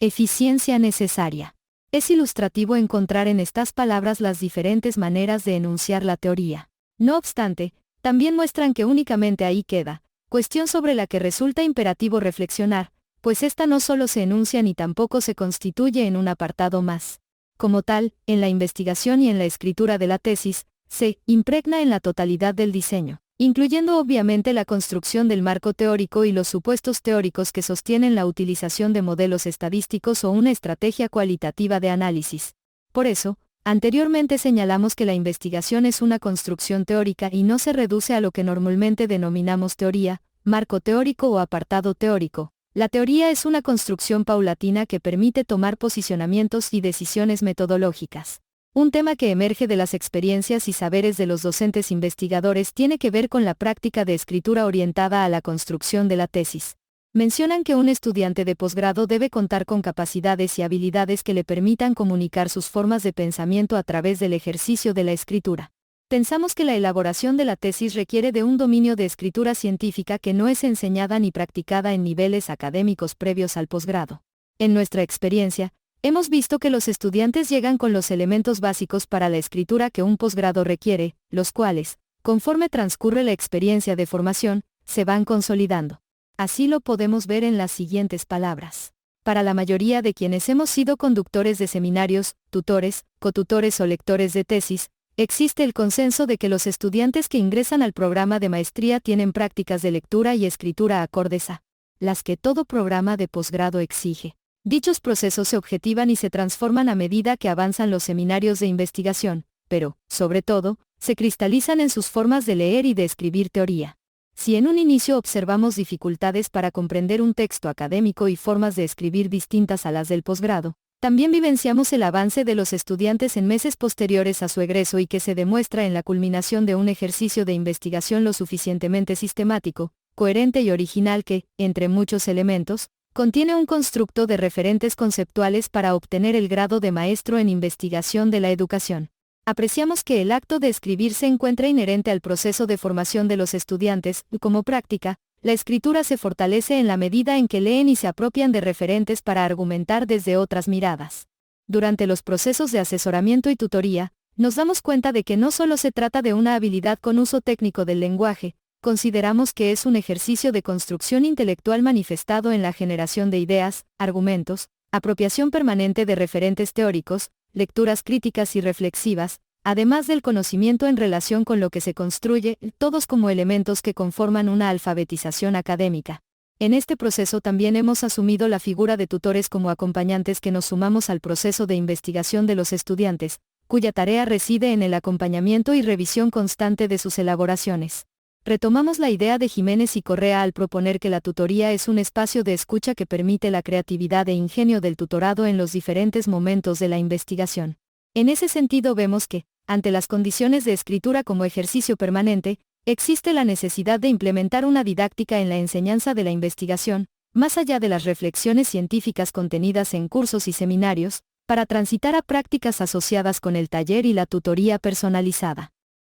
eficiencia necesaria. Es ilustrativo encontrar en estas palabras las diferentes maneras de enunciar la teoría. No obstante, también muestran que únicamente ahí queda, cuestión sobre la que resulta imperativo reflexionar, pues esta no solo se enuncia ni tampoco se constituye en un apartado más. Como tal, en la investigación y en la escritura de la tesis, se impregna en la totalidad del diseño, incluyendo obviamente la construcción del marco teórico y los supuestos teóricos que sostienen la utilización de modelos estadísticos o una estrategia cualitativa de análisis. Por eso, anteriormente señalamos que la investigación es una construcción teórica y no se reduce a lo que normalmente denominamos teoría, marco teórico o apartado teórico. La teoría es una construcción paulatina que permite tomar posicionamientos y decisiones metodológicas. Un tema que emerge de las experiencias y saberes de los docentes investigadores tiene que ver con la práctica de escritura orientada a la construcción de la tesis. Mencionan que un estudiante de posgrado debe contar con capacidades y habilidades que le permitan comunicar sus formas de pensamiento a través del ejercicio de la escritura. Pensamos que la elaboración de la tesis requiere de un dominio de escritura científica que no es enseñada ni practicada en niveles académicos previos al posgrado. En nuestra experiencia, hemos visto que los estudiantes llegan con los elementos básicos para la escritura que un posgrado requiere, los cuales, conforme transcurre la experiencia de formación, se van consolidando. Así lo podemos ver en las siguientes palabras. Para la mayoría de quienes hemos sido conductores de seminarios, tutores, cotutores o lectores de tesis, existe el consenso de que los estudiantes que ingresan al programa de maestría tienen prácticas de lectura y escritura acordes a las que todo programa de posgrado exige. Dichos procesos se objetivan y se transforman a medida que avanzan los seminarios de investigación, pero, sobre todo, se cristalizan en sus formas de leer y de escribir teoría. Si en un inicio observamos dificultades para comprender un texto académico y formas de escribir distintas a las del posgrado, también vivenciamos el avance de los estudiantes en meses posteriores a su egreso y que se demuestra en la culminación de un ejercicio de investigación lo suficientemente sistemático, coherente y original que, entre muchos elementos, contiene un constructo de referentes conceptuales para obtener el grado de maestro en investigación de la educación. Apreciamos que el acto de escribir se encuentra inherente al proceso de formación de los estudiantes, y como práctica, La escritura se fortalece en la medida en que leen y se apropian de referentes para argumentar desde otras miradas. Durante los procesos de asesoramiento y tutoría, nos damos cuenta de que no solo se trata de una habilidad con uso técnico del lenguaje, consideramos que es un ejercicio de construcción intelectual manifestado en la generación de ideas, argumentos, apropiación permanente de referentes teóricos, lecturas críticas y reflexivas, además del conocimiento en relación con lo que se construye, todos como elementos que conforman una alfabetización académica. En este proceso también hemos asumido la figura de tutores como acompañantes que nos sumamos al proceso de investigación de los estudiantes, cuya tarea reside en el acompañamiento y revisión constante de sus elaboraciones. Retomamos la idea de Jiménez y Correa al proponer que la tutoría es un espacio de escucha que permite la creatividad e ingenio del tutorado en los diferentes momentos de la investigación. En ese sentido vemos que, ante las condiciones de escritura como ejercicio permanente, existe la necesidad de implementar una didáctica en la enseñanza de la investigación, más allá de las reflexiones científicas contenidas en cursos y seminarios, para transitar a prácticas asociadas con el taller y la tutoría personalizada.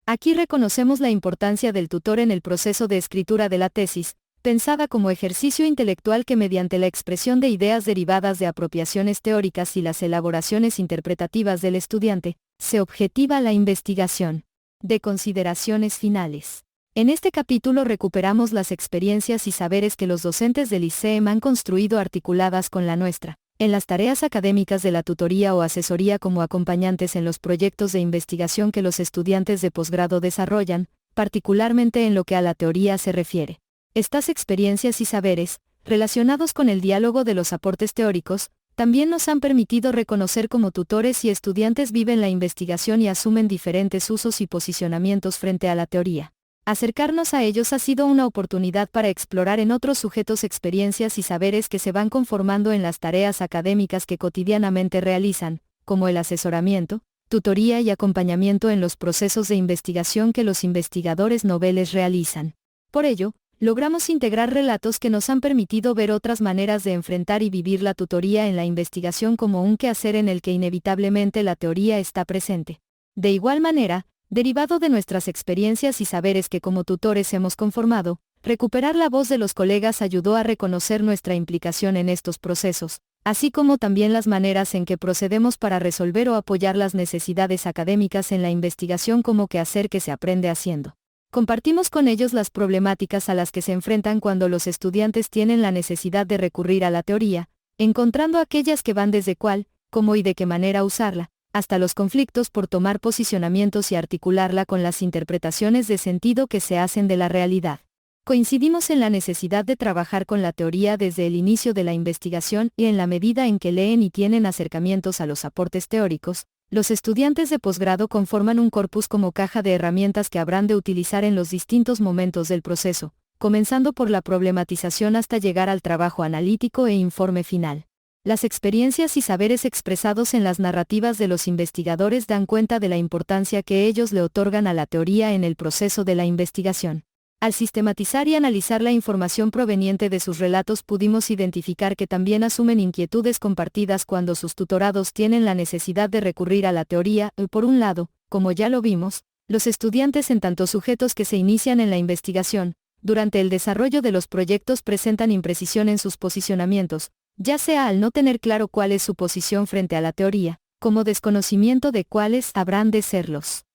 Aquí reconocemos la importancia del tutor en el proceso de escritura de la tesis, pensada como ejercicio intelectual que mediante la expresión de ideas derivadas de apropiaciones teóricas y las elaboraciones interpretativas del estudiante, se objetiva la investigación. De consideraciones finales. En este capítulo recuperamos las experiencias y saberes que los docentes del ICEM han construido articuladas con la nuestra, en las tareas académicas de la tutoría o asesoría como acompañantes en los proyectos de investigación que los estudiantes de posgrado desarrollan, particularmente en lo que a la teoría se refiere. Estas experiencias y saberes, relacionados con el diálogo de los aportes teóricos, también nos han permitido reconocer cómo tutores y estudiantes viven la investigación y asumen diferentes usos y posicionamientos frente a la teoría. Acercarnos a ellos ha sido una oportunidad para explorar en otros sujetos experiencias y saberes que se van conformando en las tareas académicas que cotidianamente realizan, como el asesoramiento, tutoría y acompañamiento en los procesos de investigación que los investigadores noveles realizan. Por ello, logramos integrar relatos que nos han permitido ver otras maneras de enfrentar y vivir la tutoría en la investigación como un quehacer en el que inevitablemente la teoría está presente. De igual manera, derivado de nuestras experiencias y saberes que como tutores hemos conformado, recuperar la voz de los colegas ayudó a reconocer nuestra implicación en estos procesos, así como también las maneras en que procedemos para resolver o apoyar las necesidades académicas en la investigación como quehacer que se aprende haciendo. Compartimos con ellos las problemáticas a las que se enfrentan cuando los estudiantes tienen la necesidad de recurrir a la teoría, encontrando aquellas que van desde cuál, cómo y de qué manera usarla, hasta los conflictos por tomar posicionamientos y articularla con las interpretaciones de sentido que se hacen de la realidad. Coincidimos en la necesidad de trabajar con la teoría desde el inicio de la investigación y en la medida en que leen y tienen acercamientos a los aportes teóricos, los estudiantes de posgrado conforman un corpus como caja de herramientas que habrán de utilizar en los distintos momentos del proceso, comenzando por la problematización hasta llegar al trabajo analítico e informe final. Las experiencias y saberes expresados en las narrativas de los investigadores dan cuenta de la importancia que ellos le otorgan a la teoría en el proceso de la investigación. Al sistematizar y analizar la información proveniente de sus relatos pudimos identificar que también asumen inquietudes compartidas cuando sus tutorados tienen la necesidad de recurrir a la teoría. Por un lado, como ya lo vimos, los estudiantes en tanto sujetos que se inician en la investigación, durante el desarrollo de los proyectos presentan imprecisión en sus posicionamientos, ya sea al no tener claro cuál es su posición frente a la teoría, como desconocimiento de cuáles habrán de ser los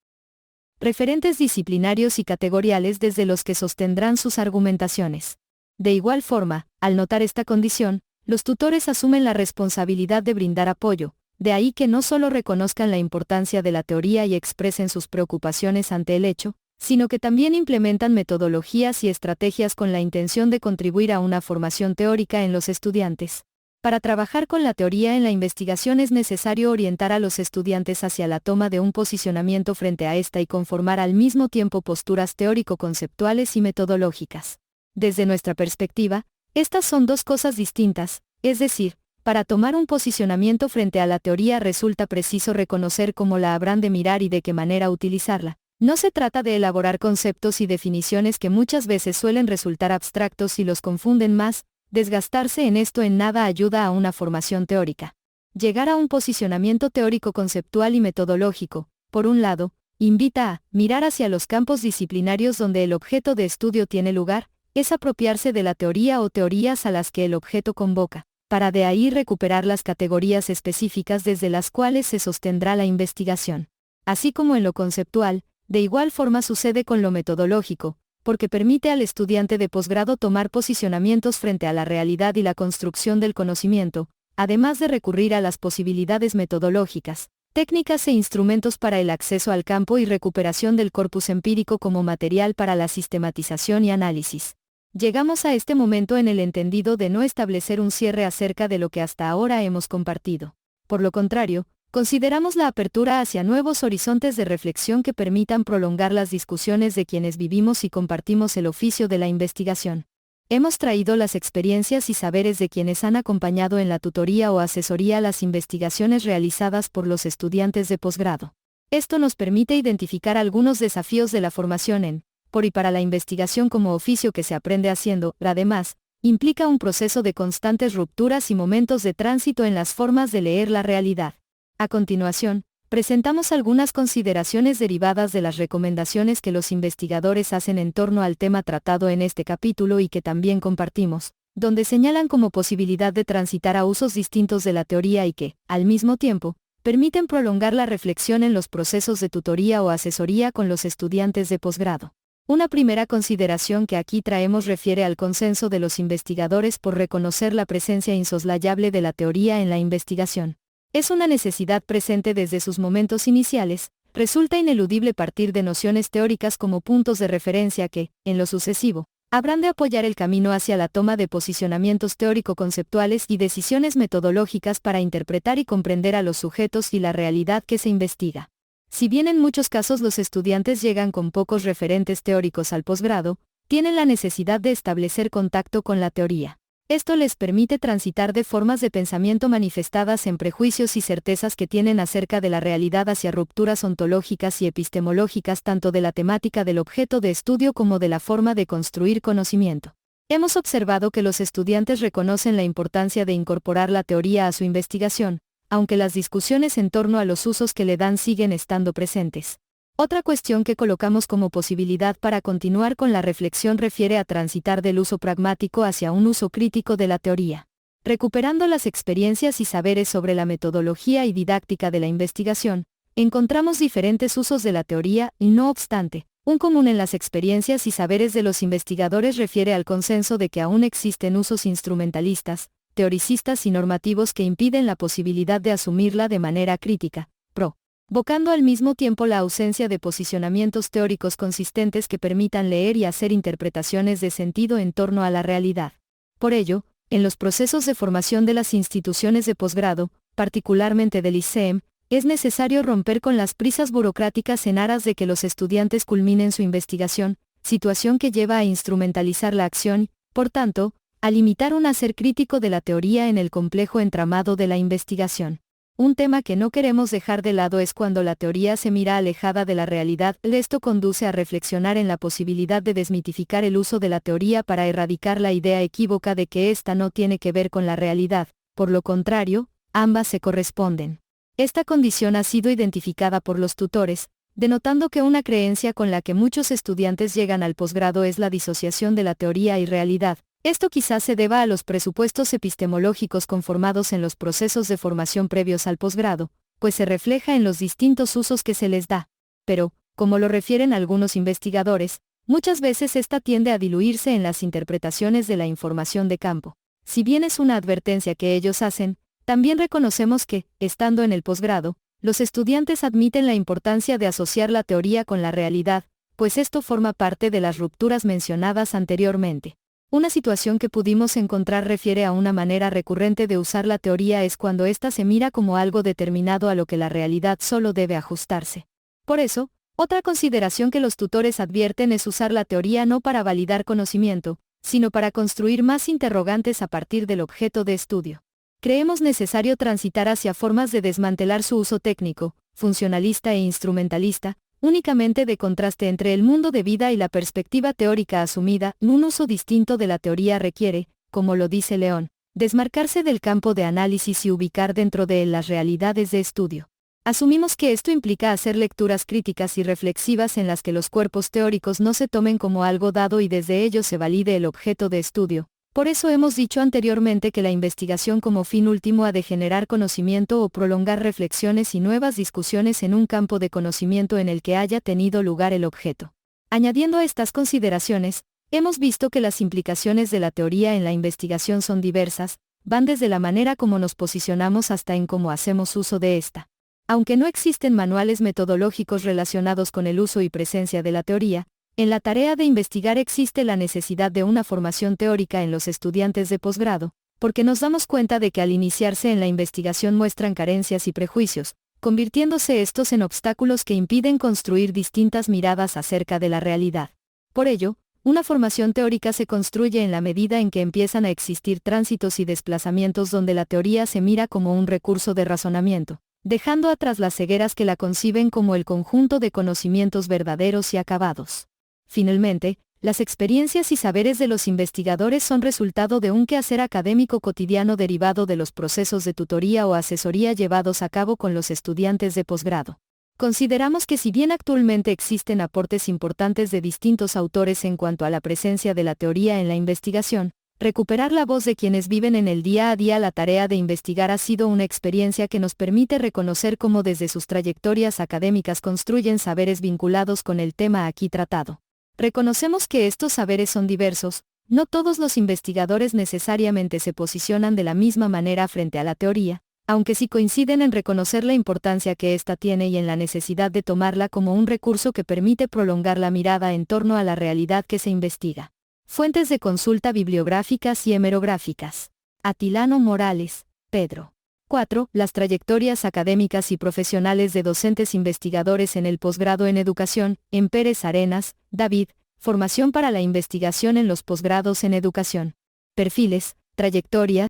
referentes disciplinarios y categoriales desde los que sostendrán sus argumentaciones. De igual forma, al notar esta condición, los tutores asumen la responsabilidad de brindar apoyo, de ahí que no solo reconozcan la importancia de la teoría y expresen sus preocupaciones ante el hecho, sino que también implementan metodologías y estrategias con la intención de contribuir a una formación teórica en los estudiantes. Para trabajar con la teoría en la investigación es necesario orientar a los estudiantes hacia la toma de un posicionamiento frente a esta y conformar al mismo tiempo posturas teórico-conceptuales y metodológicas. Desde nuestra perspectiva, estas son dos cosas distintas, es decir, para tomar un posicionamiento frente a la teoría resulta preciso reconocer cómo la habrán de mirar y de qué manera utilizarla. No se trata de elaborar conceptos y definiciones que muchas veces suelen resultar abstractos y los confunden más. Desgastarse en esto en nada ayuda a una formación teórica. Llegar a un posicionamiento teórico conceptual y metodológico, por un lado, invita a mirar hacia los campos disciplinarios donde el objeto de estudio tiene lugar, es apropiarse de la teoría o teorías a las que el objeto convoca, para de ahí recuperar las categorías específicas desde las cuales se sostendrá la investigación. Así como en lo conceptual, de igual forma sucede con lo metodológico, porque permite al estudiante de posgrado tomar posicionamientos frente a la realidad y la construcción del conocimiento, además de recurrir a las posibilidades metodológicas, técnicas e instrumentos para el acceso al campo y recuperación del corpus empírico como material para la sistematización y análisis. Llegamos a este momento en el entendido de no establecer un cierre acerca de lo que hasta ahora hemos compartido. Por lo contrario, consideramos la apertura hacia nuevos horizontes de reflexión que permitan prolongar las discusiones de quienes vivimos y compartimos el oficio de la investigación. Hemos traído las experiencias y saberes de quienes han acompañado en la tutoría o asesoría las investigaciones realizadas por los estudiantes de posgrado. Esto nos permite identificar algunos desafíos de la formación en, por y para la investigación como oficio que se aprende haciendo. Además, implica un proceso de constantes rupturas y momentos de tránsito en las formas de leer la realidad. A continuación, presentamos algunas consideraciones derivadas de las recomendaciones que los investigadores hacen en torno al tema tratado en este capítulo y que también compartimos, donde señalan como posibilidad de transitar a usos distintos de la teoría y que, al mismo tiempo, permiten prolongar la reflexión en los procesos de tutoría o asesoría con los estudiantes de posgrado. Una primera consideración que aquí traemos refiere al consenso de los investigadores por reconocer la presencia insoslayable de la teoría en la investigación. Es una necesidad presente desde sus momentos iniciales, resulta ineludible partir de nociones teóricas como puntos de referencia que, en lo sucesivo, habrán de apoyar el camino hacia la toma de posicionamientos teórico-conceptuales y decisiones metodológicas para interpretar y comprender a los sujetos y la realidad que se investiga. Si bien en muchos casos los estudiantes llegan con pocos referentes teóricos al posgrado, tienen la necesidad de establecer contacto con la teoría. Esto les permite transitar de formas de pensamiento manifestadas en prejuicios y certezas que tienen acerca de la realidad hacia rupturas ontológicas y epistemológicas tanto de la temática del objeto de estudio como de la forma de construir conocimiento. Hemos observado que los estudiantes reconocen la importancia de incorporar la teoría a su investigación, aunque las discusiones en torno a los usos que le dan siguen estando presentes. Otra cuestión que colocamos como posibilidad para continuar con la reflexión refiere a transitar del uso pragmático hacia un uso crítico de la teoría. Recuperando las experiencias y saberes sobre la metodología y didáctica de la investigación, encontramos diferentes usos de la teoría y, no obstante, un común en las experiencias y saberes de los investigadores refiere al consenso de que aún existen usos instrumentalistas, teoricistas y normativos que impiden la posibilidad de asumirla de manera crítica, provocando al mismo tiempo la ausencia de posicionamientos teóricos consistentes que permitan leer y hacer interpretaciones de sentido en torno a la realidad. Por ello, en los procesos de formación de las instituciones de posgrado, particularmente del ICEM, es necesario romper con las prisas burocráticas en aras de que los estudiantes culminen su investigación, situación que lleva a instrumentalizar la acción y, por tanto, a limitar un hacer crítico de la teoría en el complejo entramado de la investigación. Un tema que no queremos dejar de lado es cuando la teoría se mira alejada de la realidad. Esto conduce a reflexionar en la posibilidad de desmitificar el uso de la teoría para erradicar la idea equívoca de que ésta no tiene que ver con la realidad. Por lo contrario, ambas se corresponden. Esta condición ha sido identificada por los tutores, denotando que una creencia con la que muchos estudiantes llegan al posgrado es la disociación de la teoría y realidad. Esto quizás se deba a los presupuestos epistemológicos conformados en los procesos de formación previos al posgrado, pues se refleja en los distintos usos que se les da. Pero, como lo refieren algunos investigadores, muchas veces esta tiende a diluirse en las interpretaciones de la información de campo. Si bien es una advertencia que ellos hacen, también reconocemos que, estando en el posgrado, los estudiantes admiten la importancia de asociar la teoría con la realidad, pues esto forma parte de las rupturas mencionadas anteriormente. Una situación que pudimos encontrar refiere a una manera recurrente de usar la teoría es cuando ésta se mira como algo determinado a lo que la realidad solo debe ajustarse. Por eso, otra consideración que los tutores advierten es usar la teoría no para validar conocimiento, sino para construir más interrogantes a partir del objeto de estudio. Creemos necesario transitar hacia formas de desmantelar su uso técnico, funcionalista e instrumentalista, únicamente de contraste entre el mundo de vida y la perspectiva teórica asumida. Un uso distinto de la teoría requiere, como lo dice León, desmarcarse del campo de análisis y ubicar dentro de él las realidades de estudio. Asumimos que esto implica hacer lecturas críticas y reflexivas en las que los cuerpos teóricos no se tomen como algo dado y desde ellos se valide el objeto de estudio. Por eso hemos dicho anteriormente que la investigación como fin último ha de generar conocimiento o prolongar reflexiones y nuevas discusiones en un campo de conocimiento en el que haya tenido lugar el objeto. Añadiendo a estas consideraciones, hemos visto que las implicaciones de la teoría en la investigación son diversas, van desde la manera como nos posicionamos hasta en cómo hacemos uso de esta. Aunque no existen manuales metodológicos relacionados con el uso y presencia de la teoría, en la tarea de investigar existe la necesidad de una formación teórica en los estudiantes de posgrado, porque nos damos cuenta de que al iniciarse en la investigación muestran carencias y prejuicios, convirtiéndose estos en obstáculos que impiden construir distintas miradas acerca de la realidad. Por ello, una formación teórica se construye en la medida en que empiezan a existir tránsitos y desplazamientos donde la teoría se mira como un recurso de razonamiento, dejando atrás las cegueras que la conciben como el conjunto de conocimientos verdaderos y acabados. Finalmente, las experiencias y saberes de los investigadores son resultado de un quehacer académico cotidiano derivado de los procesos de tutoría o asesoría llevados a cabo con los estudiantes de posgrado. Consideramos que si bien actualmente existen aportes importantes de distintos autores en cuanto a la presencia de la teoría en la investigación, recuperar la voz de quienes viven en el día a día la tarea de investigar ha sido una experiencia que nos permite reconocer cómo desde sus trayectorias académicas construyen saberes vinculados con el tema aquí tratado. Reconocemos que estos saberes son diversos, no todos los investigadores necesariamente se posicionan de la misma manera frente a la teoría, aunque sí coinciden en reconocer la importancia que ésta tiene y en la necesidad de tomarla como un recurso que permite prolongar la mirada en torno a la realidad que se investiga. Fuentes de consulta bibliográficas y hemerográficas. Atilano Morales, Pedro. 4. Las trayectorias académicas y profesionales de docentes investigadores en el posgrado en educación, en Pérez Arenas, David, Formación para la investigación en los posgrados en educación. Perfiles, trayectoria,